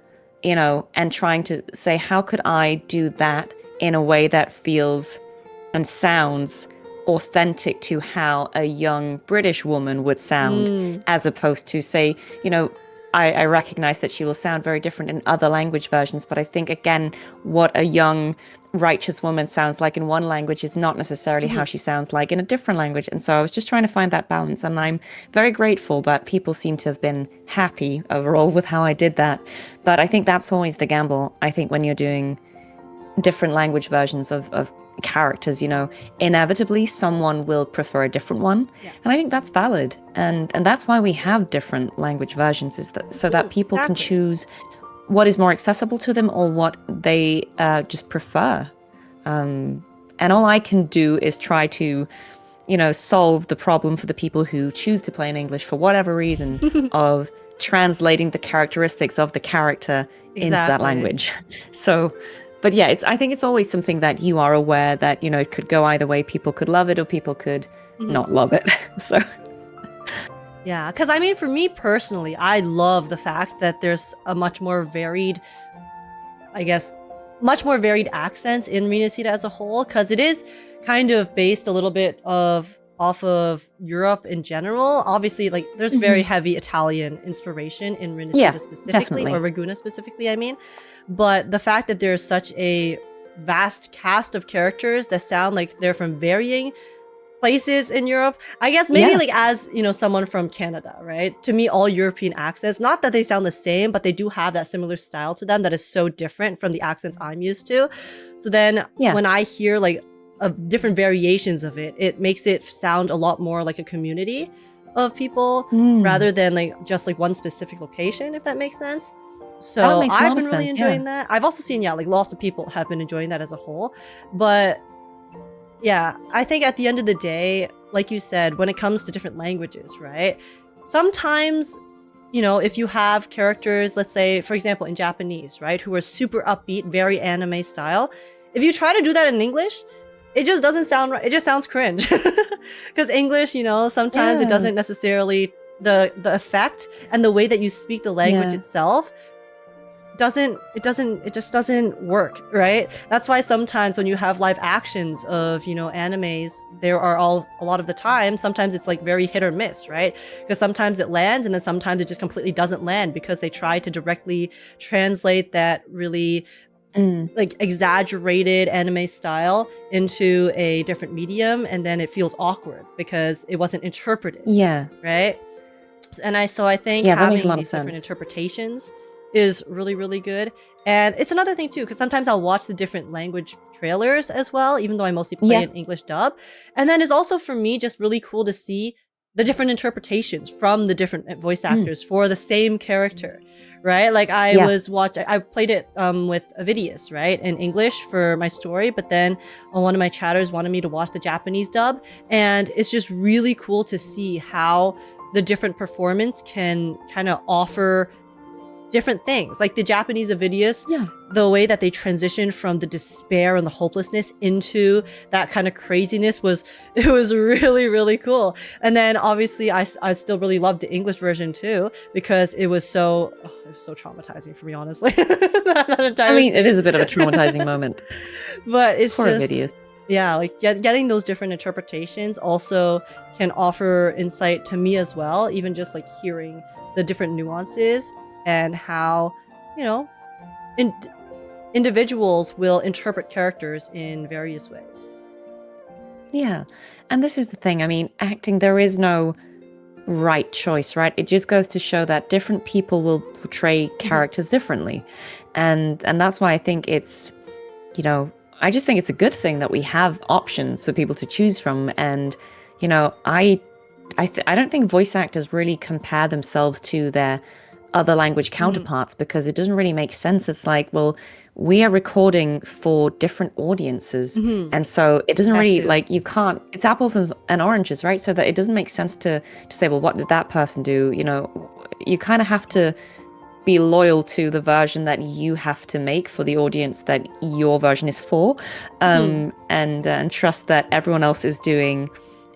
and trying to say, how could I do that in a way that feels and sounds authentic to how a young British woman would sound, as opposed to, say, I recognize that she will sound very different in other language versions, but I think, again, what a young righteous woman sounds like in one language is not necessarily how she sounds like in a different language. And so I was just trying to find that balance, and I'm very grateful that people seem to have been happy overall with how I did that. But I think that's always the gamble. I think when you're doing different language versions of characters, inevitably someone will prefer a different one. And I think that's valid. And that's why we have different language versions, is that so that people can choose what is more accessible to them or what they just prefer. And all I can do is try to, solve the problem for the people who choose to play in English for whatever reason of translating the characteristics of the character into that language. So, but yeah, I think it's always something that you are aware that, it could go either way. People could love it or people could not love it. So. Yeah, because I mean, for me personally, I love the fact that there's a much more varied accents in Renacida as a whole, because it is kind of based a little bit off of Europe in general. Obviously, like there's very heavy Italian inspiration in Renacida specifically, definitely. or Ragusa specifically, I mean. But the fact that there's such a vast cast of characters that sound like they're from varying places in Europe, I guess maybe like as, someone from Canada, right? To me, all European accents, not that they sound the same, but they do have that similar style to them that is so different from the accents I'm used to. So then when I hear like different variations of it, it makes it sound a lot more like a community of people rather than like just like one specific location, if that makes sense. So I've been really enjoying that. I've also seen, like lots of people have been enjoying that as a whole. But yeah, I think at the end of the day, like you said, when it comes to different languages, right? Sometimes, if you have characters, let's say, for example, in Japanese, right, who are super upbeat, very anime style, if you try to do that in English, it just doesn't sound right. It just sounds cringe. Because English, sometimes it doesn't necessarily, the effect and the way that you speak the language itself it just doesn't work, right? That's why sometimes when you have live actions of, animes, there are a lot of the time, sometimes it's like very hit or miss, right? Because sometimes it lands and then sometimes it just completely doesn't land because they try to directly translate that really like exaggerated anime style into a different medium, and then it feels awkward because it wasn't interpreted. Yeah. Right? And I think having these different interpretations is really, really good. And it's another thing too, because sometimes I'll watch the different language trailers as well, even though I mostly play in English dub. And then it's also for me just really cool to see the different interpretations from the different voice actors for the same character, right? Like I played it with Avidius, right, in English for my story, but then one of my chatters wanted me to watch the Japanese dub. And it's just really cool to see how the different performance can kind of offer different things. Like the Japanese Avidius, the way that they transitioned from the despair and the hopelessness into that kind of craziness was really, really cool. And then obviously I still really loved the English version too, because it was so traumatizing for me, honestly. It is a bit of a traumatizing moment. But it's for Avidius. Yeah, like getting those different interpretations also can offer insight to me as well, even just like hearing the different nuances and how, individuals will interpret characters in various ways. Yeah. And this is the thing. I mean, acting, there is no right choice, right? It just goes to show that different people will portray characters differently. And that's why I think it's, I just think it's a good thing that we have options for people to choose from. And, I don't think voice actors really compare themselves to their other language counterparts because it doesn't really make sense. It's like, well, we are recording for different audiences. And so it doesn't really, like, you can't, it's apples and oranges, right? So that it doesn't make sense to say, well, what did that person do? You kind of have to be loyal to the version that you have to make for the audience that your version is for, and trust that everyone else is doing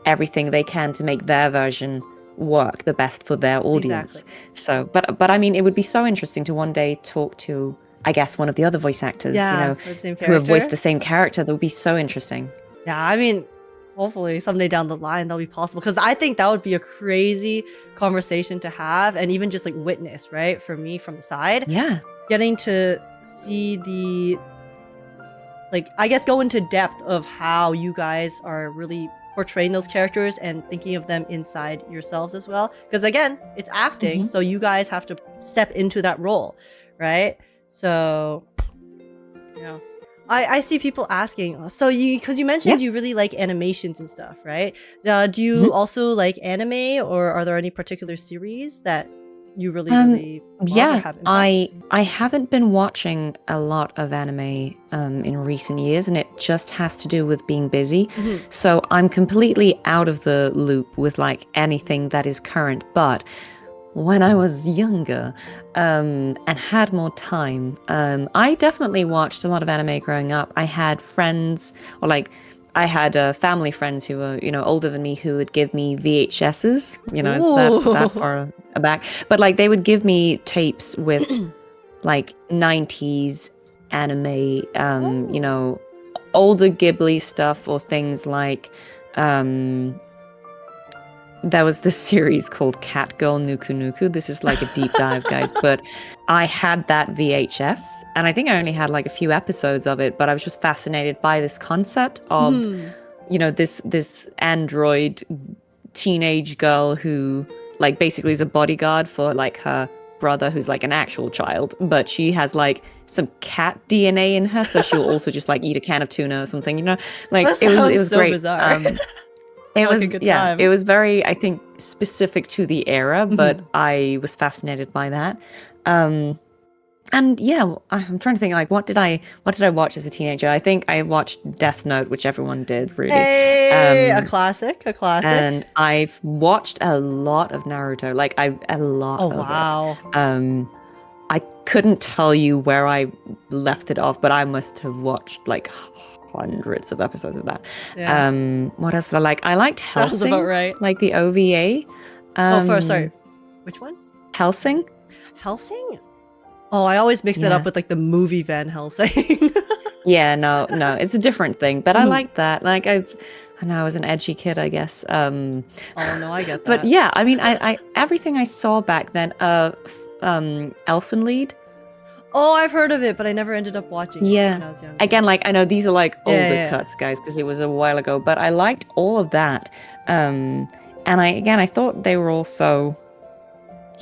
everything they can to make their version work the best for their audience. Exactly. So, but I mean, it would be so interesting to one day talk to, I guess, one of the other voice actors, the same who have voiced the same character. That would be so interesting. Yeah, I mean, hopefully someday down the line that'll be possible because I think that would be a crazy conversation to have and even just like witness, right? For me from the side, Yeah. getting to see the like I guess go into depth of how you guys are really portraying those characters and thinking of them inside yourselves as well. Because again, it's acting, Mhm. so you guys have to step into that role, right? So yeah. I see people asking, so you because you Yeah. mentioned you really like animations and stuff, right? Do Mhm. you also like anime, or are there any particular series that you really, Um, really love or yeah, have impact? I haven't been watching a lot of anime in recent years, and it just has to do with being busy. Mhm. So I'm completely out of the loop with like anything that is current. But when I was younger, and had more time, I definitely watched a lot of anime growing up. I had friends, or like I had family friends who were, older than me who would give me VHSs. It's that Ooh. far back. But like they would give me tapes with like 90s anime, Oh. older Ghibli stuff or things like there was this series called Cat Girl Nuku Nuku. This is like a deep dive, guys, but I had that VHS and I think I only had like a few episodes of it, but I was just fascinated by this concept of, Mhm. this android teenage girl who like basically is a bodyguard for like her brother who's like an actual child, but she has like some cat DNA in her, so she'll also just like eat a can of tuna or something. Like That it sounds was so great. bizarre. It Like a was, good yeah, it time. was very, I think, specific to the era, but Mhm. I was fascinated by that. Um, and yeah, I'm trying to think like what did I watch as a teenager? I think I watched Death Note, which everyone did really. Hey, a Um, classic, a classic. and I've watched a lot of Naruto, like a lot Oh of it. wow. I couldn't tell you where I left it off, but I must have watched like hundreds of episodes of that. Yeah, What else did I like? I liked sounds about Helsing, right. like the OVA. Oh, first, Um, sorry. Which one? Helsing? Helsing? Oh, I always mix it up Yeah. with like the movie Van Helsing. Yeah, no, it's a different thing, but I Mhm. liked that. Like I know I was an edgy kid, I guess. Oh no, I get But that. yeah, I mean, I everything I saw back then, Elfenlied. Oh, I've heard of it, but I never ended up watching it when Yeah. I was younger. Again, like I know these are like Yeah, older yeah, cuts, guys, because it was a while ago, but I liked all of that. And I thought they were also,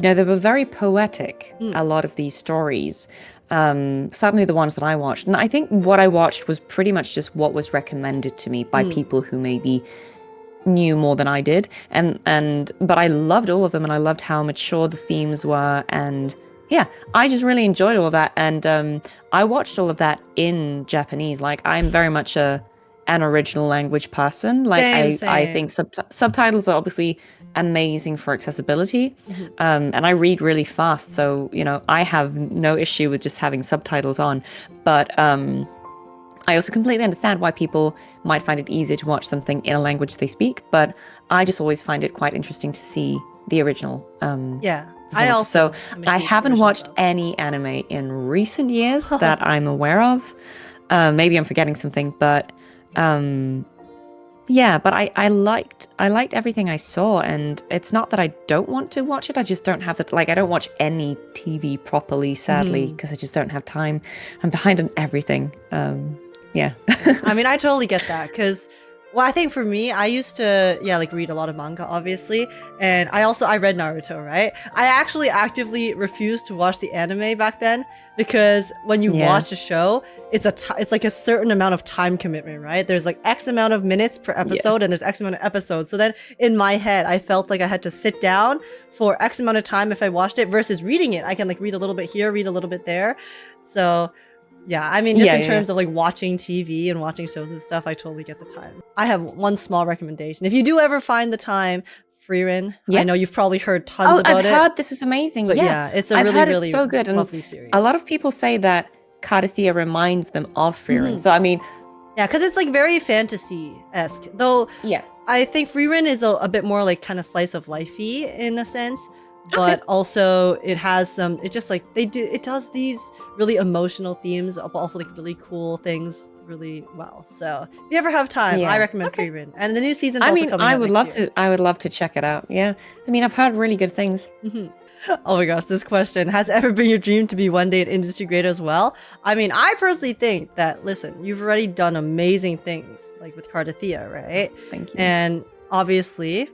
they were very poetic, yeah. a lot of these stories. Certainly the ones that I watched. And I think what I watched was pretty much just what was recommended to me by Mm. people who maybe knew more than I did. But I loved all of them and I loved how mature the themes were, and yeah, I just really enjoyed all of that. And I watched all of that in Japanese. Like I'm very much an original language person. Like Same, I think same. subtitles are obviously amazing for accessibility. Mhm. And I read really fast, so I have no issue with just having subtitles on. But I also completely understand why people might find it easier to watch something in a language they speak, but I just always find it quite interesting to see the original Yeah, I performances. So also am a I huge haven't version watched sub. any anime in recent years that I'm aware of. Maybe I'm forgetting something, but um, yeah, but I liked everything I saw, and it's not that I don't want to watch it. I just don't have the like. I don't watch any TV properly, sadly, Mhm. because I just don't have time. I'm behind on everything. Yeah. Yeah, I mean, I totally get that because, well, I think for me, I used to, yeah, like read a lot of manga, obviously, and I read Naruto, right? I actually actively refused to watch the anime back then because when you Yeah. watch a show, it's like a certain amount of time commitment, right? There's like X amount of minutes per Yeah. episode, and there's X amount of episodes. So then in my head, I felt like I had to sit down for X amount of time if I watched it versus reading it. I can like read a little bit here, read a little bit there, so. Yeah, I mean, just Yeah, in yeah, yeah. terms of like watching TV and watching shows and stuff, I totally get the time. I have one small recommendation. If you do ever find the time, Freerin, I Yeah. know you've probably heard tons Oh, I've about it, heard this is amazing. but Yeah. yeah, it's a I've really, heard it's really so good. And lovely a series. lot of people say that Cartethiya reminds them of Frieren. Mhm. So, I mean, Yeah, because it's like very fantasy-esque. Though yeah. I think Freerin is a bit more like kind of slice of lifey in a sense. but also it has some, it just like it does these really emotional themes, but also like really cool things really well. So if you ever have time, I Yeah. recommend Okay. Free Rin. And the new season's I also mean, coming I out would next love year. to. I would love to check it out. Yeah. I mean, I've heard really good things. Oh my gosh, this question. Has it ever been your dream to be one day an industry creator as well? I mean, I personally think that, listen, you've already done amazing things, like with Cartethiya, right? Thank you. And obviously,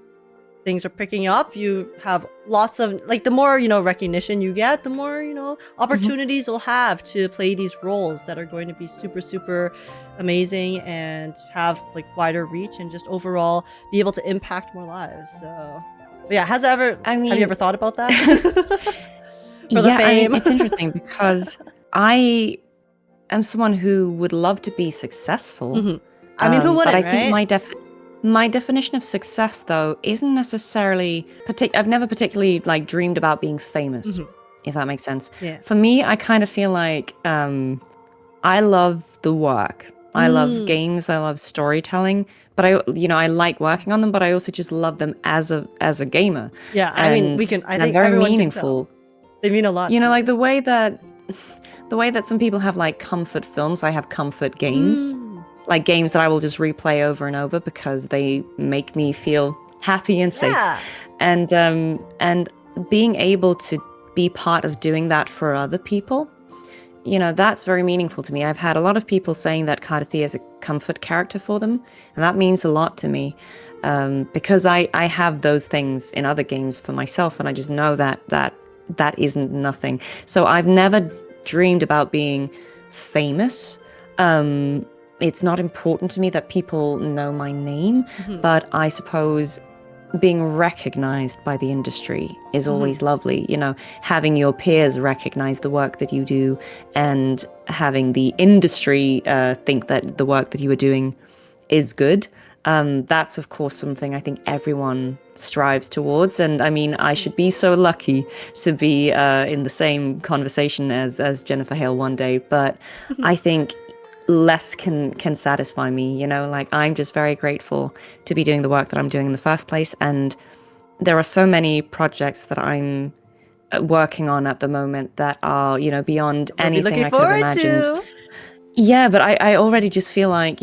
things are picking up. You have lots of, like, the more, recognition you get, the more, opportunities you'll have to play these roles that are going to be super, super amazing and have, like, wider reach and just overall be able to impact more lives. So... But yeah, have you ever thought about that? For the yeah, fame? it's interesting because I am someone who would love to be successful. I mean, who But wouldn't, I think right? my definition of success, though, isn't necessarily I've never particularly like dreamed about being famous, if that makes sense. Yeah. For me, I kind of feel like I love the work. I love games. I love storytelling. But I like working on them. But I also just love them as a gamer. Yeah, I mean, I they're think very everyone can meaningful. tell. They mean a lot to Like you. the way that some people have like comfort films, I have comfort games. Like games that I will just replay over and over because they make me feel happy and safe. Yeah. And being able to be part of doing that for other people, that's very meaningful to me. I've had a lot of people saying that Cartethiya is a comfort character for them, and that means a lot to me because I have those things in other games for myself, and I just know that isn't nothing. So I've never dreamed about being famous. It's not important to me that people know my name, but I suppose being recognized by the industry is always lovely. Having your peers recognize the work that you do and having the industry think that the work that you are doing is good. That's, of course, something I think everyone strives towards. And I mean, I should be so lucky to be in the same conversation as Jennifer Hale one day. But I think less can satisfy me. Like I'm just very grateful to be doing the work that I'm doing in the first place. And there are so many projects that I'm working on at the moment that are, beyond anything I could have imagined. Yeah, but I already just feel like,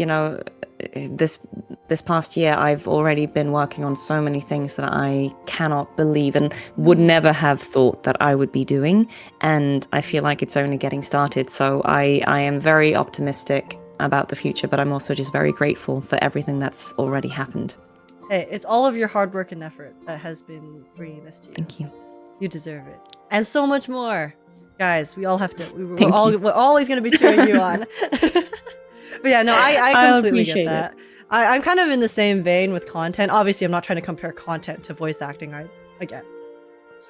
this past year, I've already been working on so many things that I cannot believe and would never have thought that I would be doing. And I feel like it's only getting started. So I am very optimistic about the future, but I'm also just very grateful for everything that's already happened. Hey, it's all of your hard work and effort that has been bringing this to you. Thank you. You deserve it. And so much more. Guys, we all have to, we're always going to be cheering you on. But yeah, no, I completely get that. I'm kind of in the same vein with content. Obviously, I'm not trying to compare content to voice acting. I get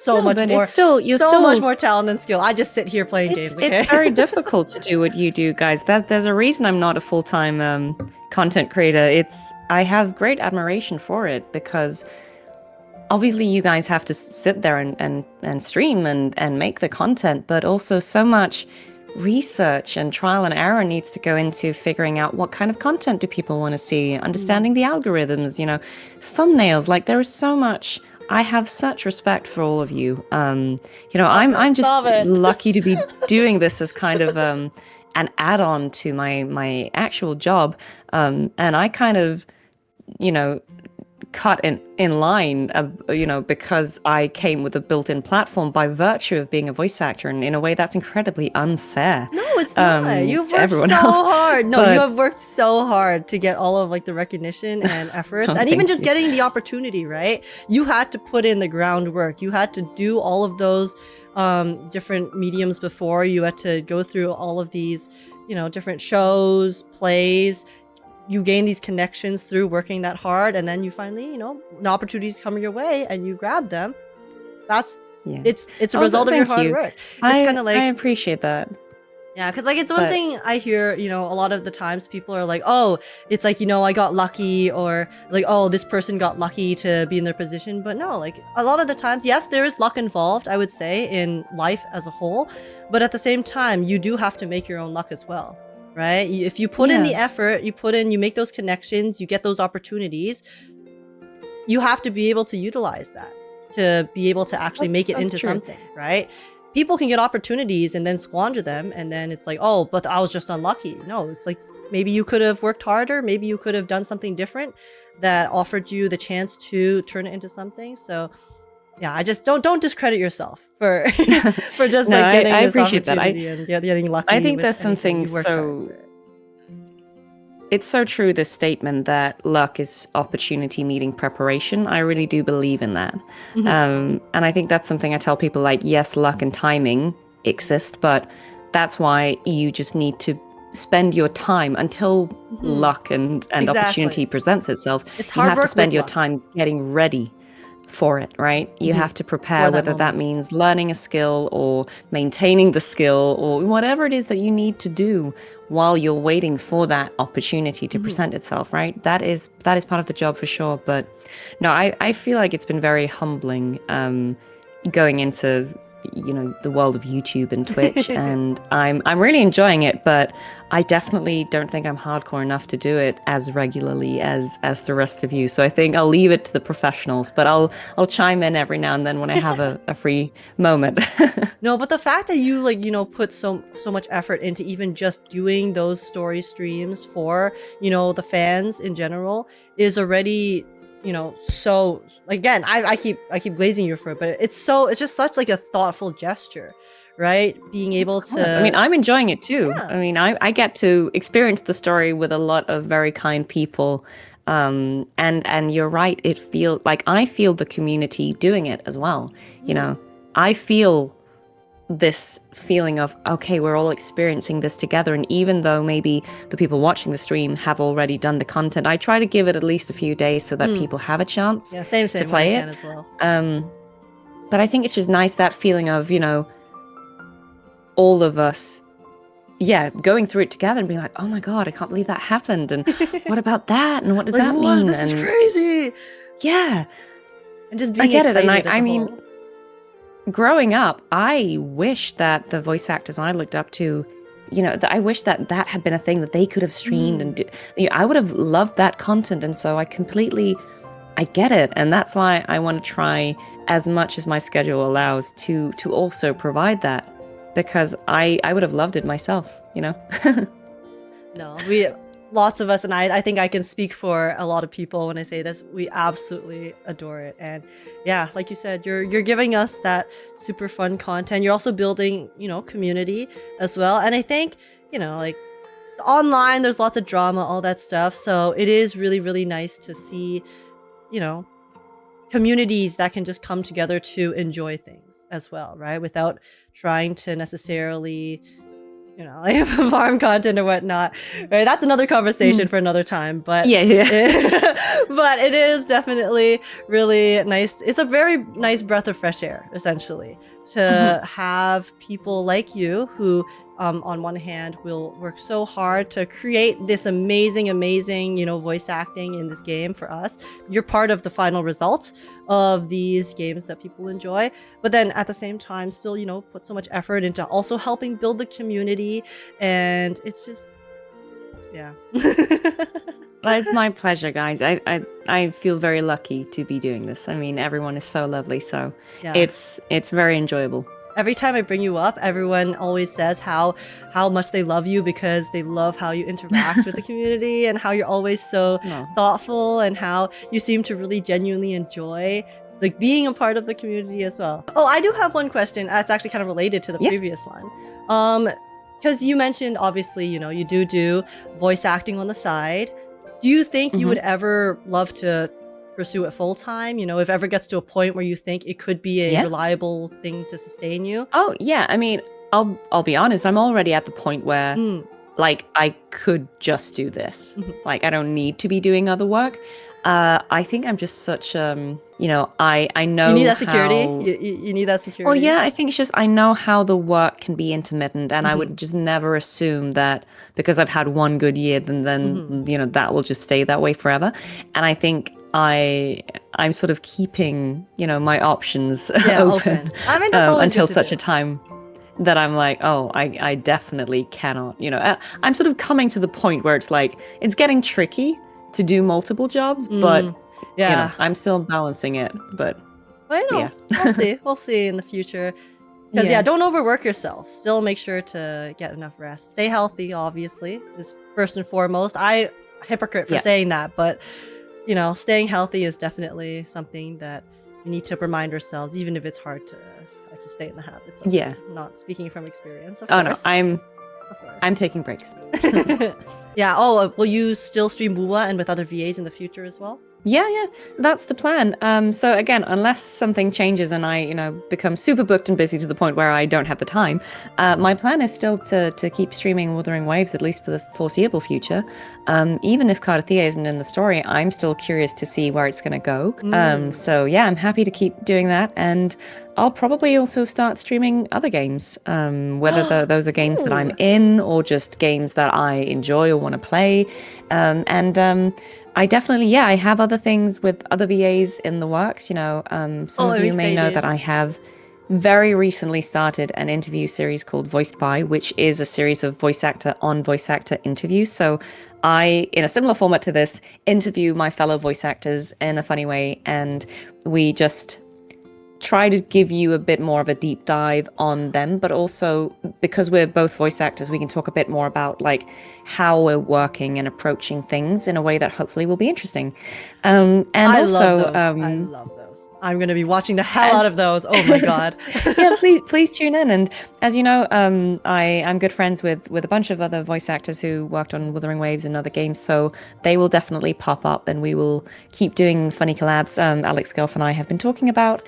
much more. You're so much more talent and skill. I just sit here playing games. Okay? It's very difficult to do what you do, guys. There's a reason I'm not a full-time content creator. I have great admiration for it because obviously you guys have to sit there and stream and make the content, but also so much research and trial and error needs to go into figuring out what kind of content do people want to see, understanding the algorithms, thumbnails. Like there is so much. I have such respect for all of you. I'm just lucky to be doing this as kind of an add-on to my actual job, and I kind of cut in line, because I came with a built-in platform by virtue of being a voice actor, and in a way that's incredibly unfair. No, it's not. You've worked so hard. No, you have worked so hard to get all of like the recognition and efforts, and even just getting the opportunity, right? You had to put in the groundwork. You had to do all of those different mediums before. You had to go through all of these, different shows, plays. You gain these connections through working that hard, and then you finally, the opportunities come your way and you grab them. It's a result of your hard work. It's kind of like, I appreciate that. Yeah, because like it's one thing I hear, a lot of the times people are like, oh, it's like, I got lucky, or like, oh, this person got lucky to be in their position. But no, like a lot of the times, yes, there is luck involved, I would say, in life as a whole. But at the same time, you do have to make your own luck as well. Right? If you put in the effort, you make those connections, you get those opportunities, you have to be able to utilize that. to be able to actually make it That's into true. something, right? People can get opportunities and then squander them, and then it's like, oh, but I was just unlucky. No, it's like maybe you could have worked harder, maybe you could have done something different that offered you the chance to turn it into something. So yeah, I just don't discredit yourself for for just No, like getting I this appreciate that. opportunity and getting lucky I think with there's some anything. You things worked hard so for it. it's so true, this statement that luck is opportunity meeting preparation. I really do believe in that. Mhm. And I think that's something I tell people, like, yes, luck and timing exist, but that's why you just need to spend your time until Mhm. luck and opportunity Exactly. presents itself. It's You hard have to work with spend your luck. time getting ready for it, right? You have Mhm. to For prepare, that whether that moment. means learning a skill or maintaining the skill or whatever it is that you need to do while you're waiting for that opportunity to Mhm. present itself, right? That is part of the job for sure. But no, I feel like it's been very humbling going into the world of YouTube and Twitch, and I'm really enjoying it, but I definitely don't think I'm hardcore enough to do it as regularly as the rest of you. So I think I'll leave it to the professionals, but I'll chime in every now and then when I have a free moment. No, but the fact that you like, put so much effort into even just doing those story streams for, the fans in general is already, so again, I keep glazing you for it, but it's just such like a thoughtful gesture, right? Being able Of course. I mean, to I'm enjoying it too. yeah. I mean, I get to experience the story with a lot of very kind people. And you're right, I feel the community doing it as well. You know, I feel this feeling of, okay, we're all experiencing this together. And even though maybe the people watching the stream have already done the content, I try to give it at least a few days so that Mm. people have a chance Yeah, same to when I play can it. as well. But I think it's just nice, that feeling of, all of us, yeah, going through it together and being like, oh my God, I can't believe that happened. And what about that? And what does Like, that what? mean? This is And crazy. yeah, And just I being get it. And excited as I a mean, whole. growing up, I wish that the voice actors I looked up to, that I wish that that had been a thing that they could have streamed and I would have loved that content. And so I get it. And that's why I want to try as much as my schedule allows to also provide that, because I would have loved it myself, No, lots of us, and I think I can speak for a lot of people when I say this. We absolutely adore it, and yeah, like you said, you're giving us that super fun content. You're also building, community as well, and I think, like online, there's lots of drama, all that stuff. So it is really, really nice to see, you know, communities that can just come together to enjoy things as well, right? Without trying to necessarily like farm content or whatnot. Right? That's another conversation for another time. But Yeah. but it is definitely really nice. It's a very nice breath of fresh air, essentially, to have people like you who, on one hand, will work so hard to create this amazing, amazing, voice acting in this game for us. You're part of the final result of these games that people enjoy. But then at the same time, still, put so much effort into also helping build the community. And it's just, yeah. Well, it's my pleasure, guys. I feel very lucky to be doing this. I mean, everyone is so lovely, so Yeah. it's very enjoyable. Every time I bring you up, everyone always says how much they love you because they love how you interact with the community and how you're always so thoughtful and how you seem to really genuinely enjoy like being a part of the community as well. Oh, I do have one question that's actually kind of related to the previous one. Because you mentioned, obviously, you do voice acting on the side. Do you think you would ever love to pursue it full time? If ever gets to a point where you think it could be a reliable thing to sustain you? Oh yeah, I mean, I'll be honest. I'm already at the point where like I could just do this. Like I don't need to be doing other work. I think I'm just such I know You need that security. how... You need that security. Well, yeah, I think it's just I know how the work can be intermittent, and I would just never assume that because I've had one good year, then that will just stay that way forever. And I think I'm sort of keeping my options open. I mean, that's always until good to such do. a time that I'm like, oh, I definitely cannot. I'm sort of coming to the point where it's like it's getting tricky to do multiple jobs, but I'm still balancing it. But But Yeah. we'll see. We'll see in the future. Because Yeah. don't overwork yourself. Still make sure to get enough rest. Stay healthy, obviously, is first and foremost. I hypocrite for saying that, but staying healthy is definitely something that we need to remind ourselves, even if it's hard to stay in the habits of. Yeah. Not speaking from experience, of Oh course. no, Of course. I'm taking breaks. Yeah. Oh, will you still stream wuwa and with other VAs in the future as well? Yeah, that's the plan. So again, unless something changes and I, become super booked and busy to the point where I don't have the time, my plan is still to keep streaming Wuthering Waves, at least for the foreseeable future. Even if Cartethiya isn't in the story, I'm still curious to see where it's going to go. So yeah, I'm happy to keep doing that, and I'll probably also start streaming other games, whether those are games that I'm in or just games that I enjoy or want to play, I definitely, I have other things with other VAs in the works. Some of you may know that I have very recently started an interview series called Voiced By, which is a series of voice actor on voice actor interviews. So I, in a similar format to this, interview my fellow voice actors in a funny way, and we just try to give you a bit more of a deep dive on them, but also because we're both voice actors, we can talk a bit more about like how we're working and approaching things in a way that hopefully will be interesting. And I also, love those. I love those. I'm going to be watching the hell out of those. Oh my god. Yeah, please tune in. And as you know, I'm good friends with a bunch of other voice actors who worked on Wuthering Waves and other games, so they will definitely pop up, and we will keep doing funny collabs. Alex Gelf and I have been talking about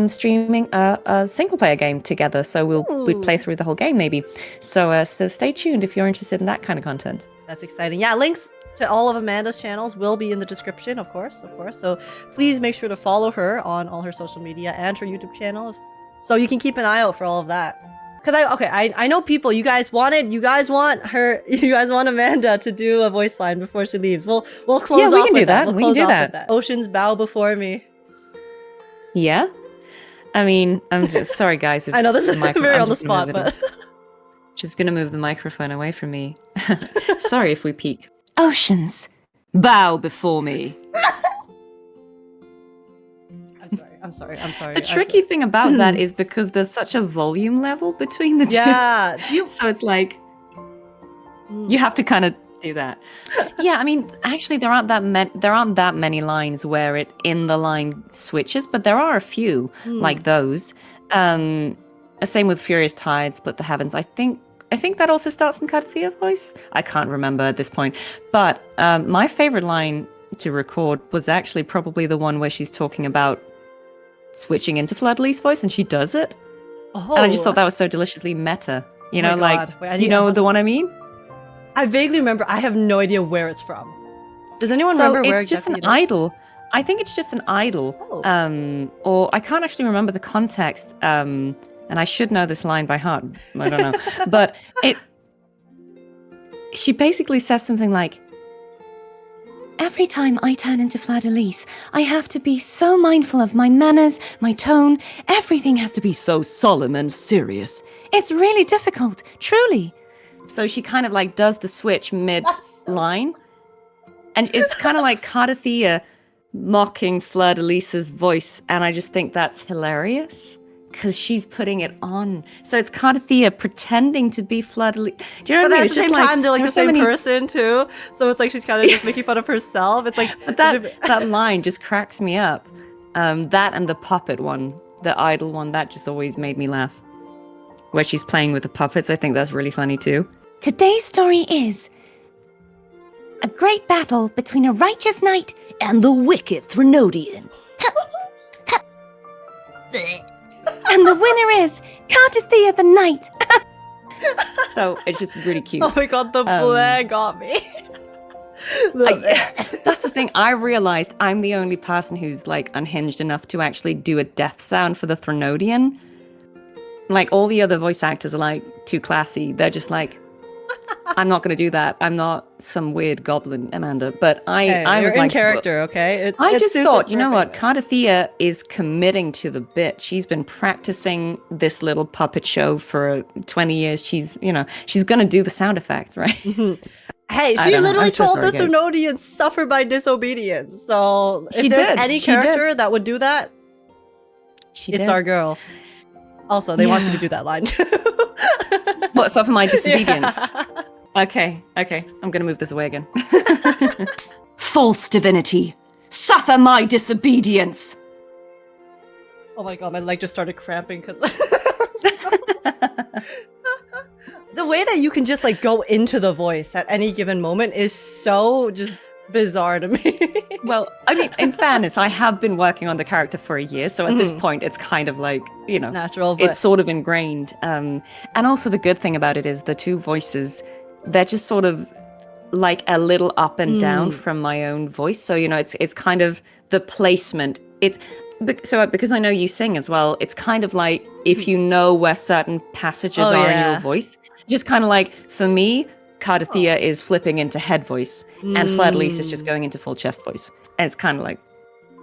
streaming a single player game together, so we'd play through the whole game maybe. So stay tuned if you're interested in that kind of content. That's exciting. Yeah, links to all of Amanda's channels will be in the description, of course. So please make sure to follow her on all her social media and her YouTube channel, so you can keep an eye out for all of that. Because I know people. You guys want Amanda to do a voice line before she leaves. We'll close. Yeah, we off can with do that. We'll we can close do off that. with that. Oceans bow before me. Yeah. I mean, I'm just, sorry guys. I know this is very on the spot, but just gonna move the microphone away from me. Sorry if we peak. Oceans, bow before me. I'm sorry. The tricky thing about that is because there's such a volume level between the two. Yeah. So it's like you have to kind of do that. Yeah, I mean, actually, there aren't that many lines where it in the line switches, but there are a few like those. Same with Furious Tide, Split the Heavens. I think that also starts in Cartethiya voice. I can't remember at this point. But my favorite line to record was actually probably the one where she's talking about switching into Fleur-de-Lis's voice, and she does it. Oh. And I just thought that was so deliciously meta. You know, like, Wait, you know the one I mean? I vaguely remember. I have no idea where it's from. Does anyone remember where it's just an idol. I think it's just an idol. Oh. Or I can't actually remember the context. And I should know this line by heart. I don't know. But she basically says something like, every time I turn into Fleur-de-Lis, I have to be so mindful of my manners, my tone. Everything has to be so solemn and serious. It's really difficult, truly. So she kind of like does the switch mid-line. And it's kind of like Cartethiya mocking Fleur-de-Lis's voice. And I just think that's hilarious because she's putting it on. So it's Cartethiya pretending to be Fleur-de-Lis. Do you know what I mean? At the same time, they're like the same person too. So it's like she's kind of just making fun of herself. It's like but that line just cracks me up. That and the puppet one, the idol one, that just always made me laugh. Where she's playing with the puppets, I think that's really funny too. Today's story is a great battle between a righteous knight and the wicked Threnodian. And the winner is Cartethiya the Knight. So it's just really cute. Oh my god, the bleh got me. That's the thing. I realized I'm the only person who's like unhinged enough to actually do a death sound for the Threnodian. Like all the other voice actors are like too classy. They're just like, I'm not going to do that. I'm not some weird goblin, Amanda. But I was in like, character, okay? I just thought, you know what? Cartethiya is committing to the bit. She's been practicing this little puppet show for 20 years. She's going to do the sound effects, right? Hey, she literally told the Threnodians suffer by disobedience. So if there's any character that would do that, She It's did. our girl. Also, they want you to Yeah. do that line too. What's up for my disobedience? Yeah. Okay. I'm gonna move this away again. False divinity, suffer my disobedience. Oh my god, my leg just started cramping because the way that you can just like go into the voice at any given moment is so just bizarre to me. Well, I mean, in fairness, I have been working on the character for a year, so at this Mhm. point, it's kind of like, Natural, but it's sort of ingrained. And also the good thing about it is the two voices, they're just sort of like a little up and down from my own voice. So, it's kind of the placement. Because I know you sing as well, it's kind of like if you know where certain passages are in your voice, just kind of like, for me, Cartethiya is flipping into head voice, and Fleur-de-Lis is just going into full chest voice. And it's kind of like,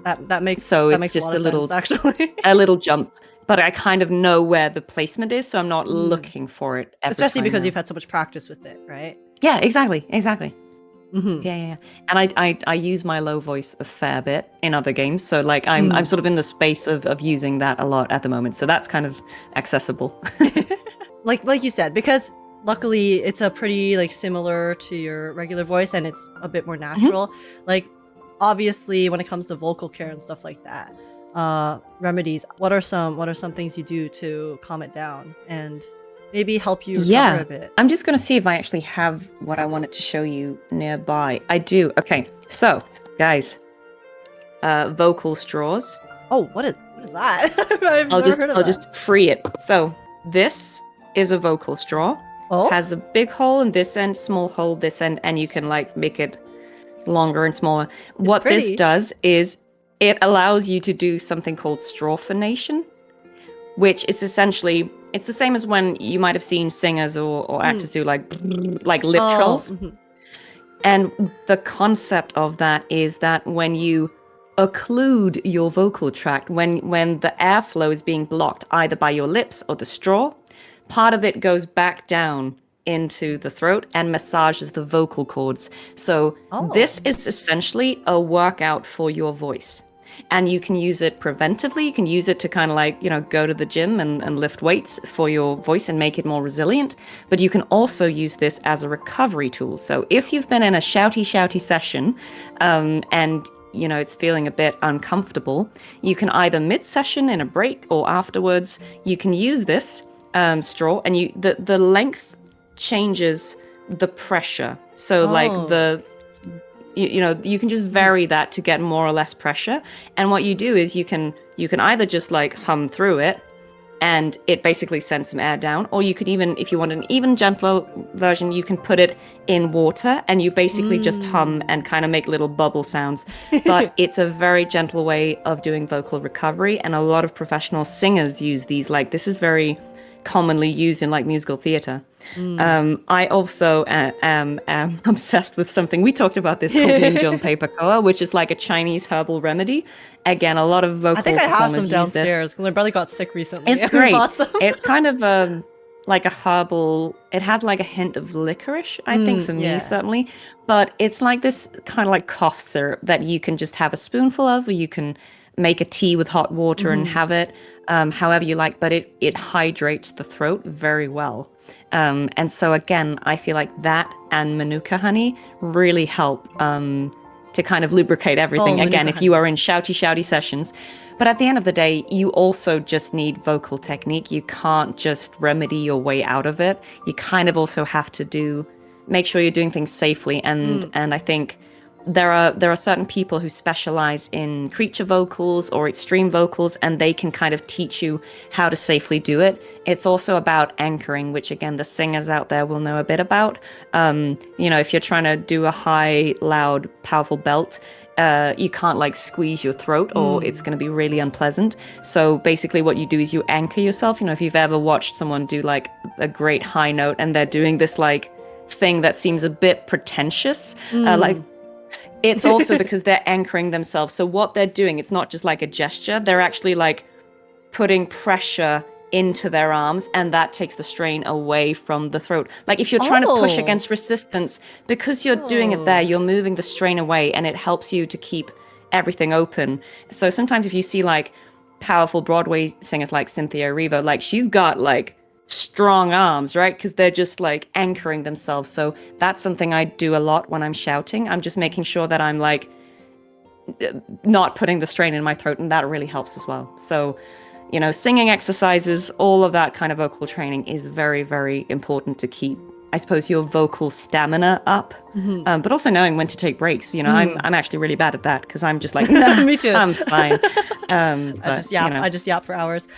that makes so that it's makes just a lot of sense, actually. a little jump, but I kind of know where the placement is, so I'm not looking for it every Especially time because now. you've had so much practice with it, right? Yeah, exactly. Mm-hmm. Yeah. And I use my low voice a fair bit in other games, so like I'm sort of in the space of using that a lot at the moment, so that's kind of accessible. like you said, because luckily it's a pretty like similar to your regular voice and it's a bit more natural. Like obviously when it comes to vocal care and stuff like that, remedies, what are some things you do to calm it down and maybe help you recover a bit? I'm just gonna see if I actually have what I wanted to show you nearby. I do. Okay, so guys, vocal straws. Oh, what is that? I've I'll never heard of that. just free it. So this is a vocal straw. Oh, Has a big hole in this end, small hole this end, and you can like make it longer and smaller. What this pretty. does is it allows you to do something called straw phonation, which is essentially, it's the same as when you might have seen singers or actors do like lip trills. mhm. And the concept of that is that when you occlude your vocal tract, when the airflow is being blocked either by your lips or the straw, part of it goes back down into the throat and massages the vocal cords. So this is essentially a workout for your voice. And you can use it preventively. You can use it to kind of like, go to the gym and lift weights for your voice and make it more resilient. But you can also use this as a recovery tool. So if you've been in a shouty session and it's feeling a bit uncomfortable, you can either mid-session in a break or afterwards, you can use this straw, and the length changes the pressure. So like you can just vary that to get more or less pressure. And what you do is you can either just like hum through it and it basically sends some air down, or you could even, if you want an even gentler version, you can put it in water and you basically just hum and kind of make little bubble sounds. But it's a very gentle way of doing vocal recovery, and a lot of professional singers use these. Like, this is very commonly used in like musical theater. I also am obsessed with something, we talked about this, called Ninjong Paper Koa, which is like a Chinese herbal remedy. Again, a lot of vocal I think I have some performers use this. downstairs because my brother got sick recently. It's and we great. bought some. It's kind of like a herbal, it has like a hint of licorice, I think, for me certainly. But it's like this kind of like cough syrup that you can just have a spoonful of, or you can make a tea with hot water and have it however you like, but it hydrates the throat very well. And so again, I feel like that and Manuka honey really help to kind of lubricate everything. Again, if you are in shouty sessions. But at the end of the day, you also just need vocal technique. You can't just remedy your way out of it. You kind of also have to make sure you're doing things safely. And I think there are certain people who specialize in creature vocals or extreme vocals, and they can kind of teach you how to safely do it. It's also about anchoring, which again, the singers out there will know a bit about. If you're trying to do a high, loud, powerful belt, you can't like squeeze your throat or it's going to be really unpleasant. So basically what you do is you anchor yourself. If you've ever watched someone do like a great high note and they're doing this like thing that seems a bit pretentious, it's also because they're anchoring themselves. So what they're doing, it's not just like a gesture. They're actually like putting pressure into their arms, and that takes the strain away from the throat. Like if you're trying to push against resistance, because you're doing it there, you're moving the strain away, and it helps you to keep everything open. So sometimes if you see like powerful Broadway singers like Cynthia Erivo, like she's got like strong arms, right? Because they're just like anchoring themselves. So that's something I do a lot when I'm shouting. I'm just making sure that I'm like not putting the strain in my throat, and that really helps as well. So, you know, singing exercises, all of that kind of vocal training is very, very important to keep, I suppose, your vocal stamina up, but also knowing when to take breaks. You know, I'm actually really bad at that because I'm just like, nah, Me too. I'm fine. I But, just yap. you know. I just yap for hours.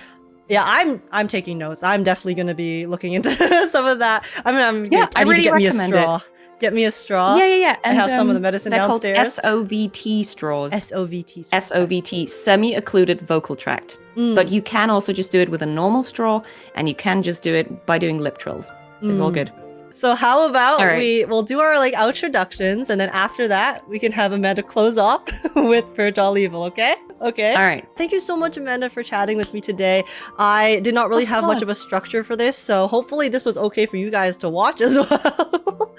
Yeah, I'm taking notes. I'm definitely gonna be looking into some of that. I need to really get me a recommend straw. Get me a straw. Yeah. I have some of the medicine they're downstairs. called SOVT straws. SOVT. SOVT, semi-occluded vocal tract. But you can also just do it with a normal straw, and you can just do it by doing lip trills. It's all good. So how about All right. we'll do our like outroductions, and then after that we can have Amanda close off with Purge All Evil. Okay. Okay. All right. Thank you so much, Amanda, for chatting with me today. I did not really have much of a structure for this, so hopefully this was okay for you guys to watch as well.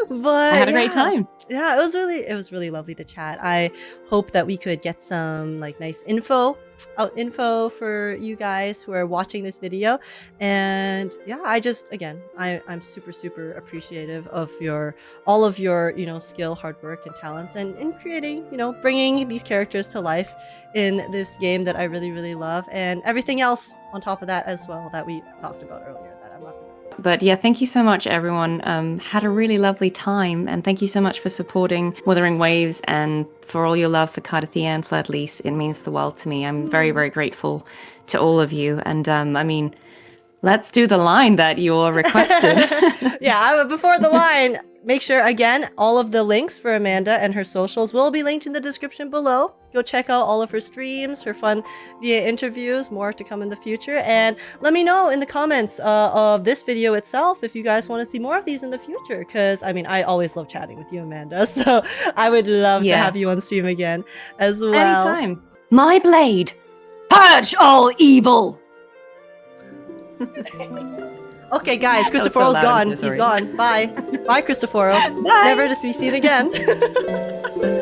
But I had a great time. Yeah, it was really lovely to chat. I hope that we could get some like nice info for you guys who are watching this video. And yeah, I'm super appreciative of all of your, you know, skill, hard work, and talents, and in creating, you know, bringing these characters to life in this game that I really love, and everything else on top of that as well that we talked about earlier that I'm not gonna. But yeah, thank you so much, everyone. Had a really lovely time, and thank you so much for supporting Wuthering Waves and for all your love for Cartethiya and Fleur-de-Lis. It means the world to me. I'm very grateful to all of you. And I mean, let's do the line that you all requested. Yeah, before the line, make sure, again, all of the links for Amanda and her socials will be linked in the description below. Go check out all of her streams, her fun VA interviews, more to come in the future. And let me know in the comments of this video itself if you guys want to see more of these in the future. Because, I mean, I always love chatting with you, Amanda. So I would love to have you on stream again as well. Anytime. My blade, purge all evil. Okay, guys, Cristoforo's gone. He's gone. Bye. Bye, Cristoforo. Bye. Never to be seen again.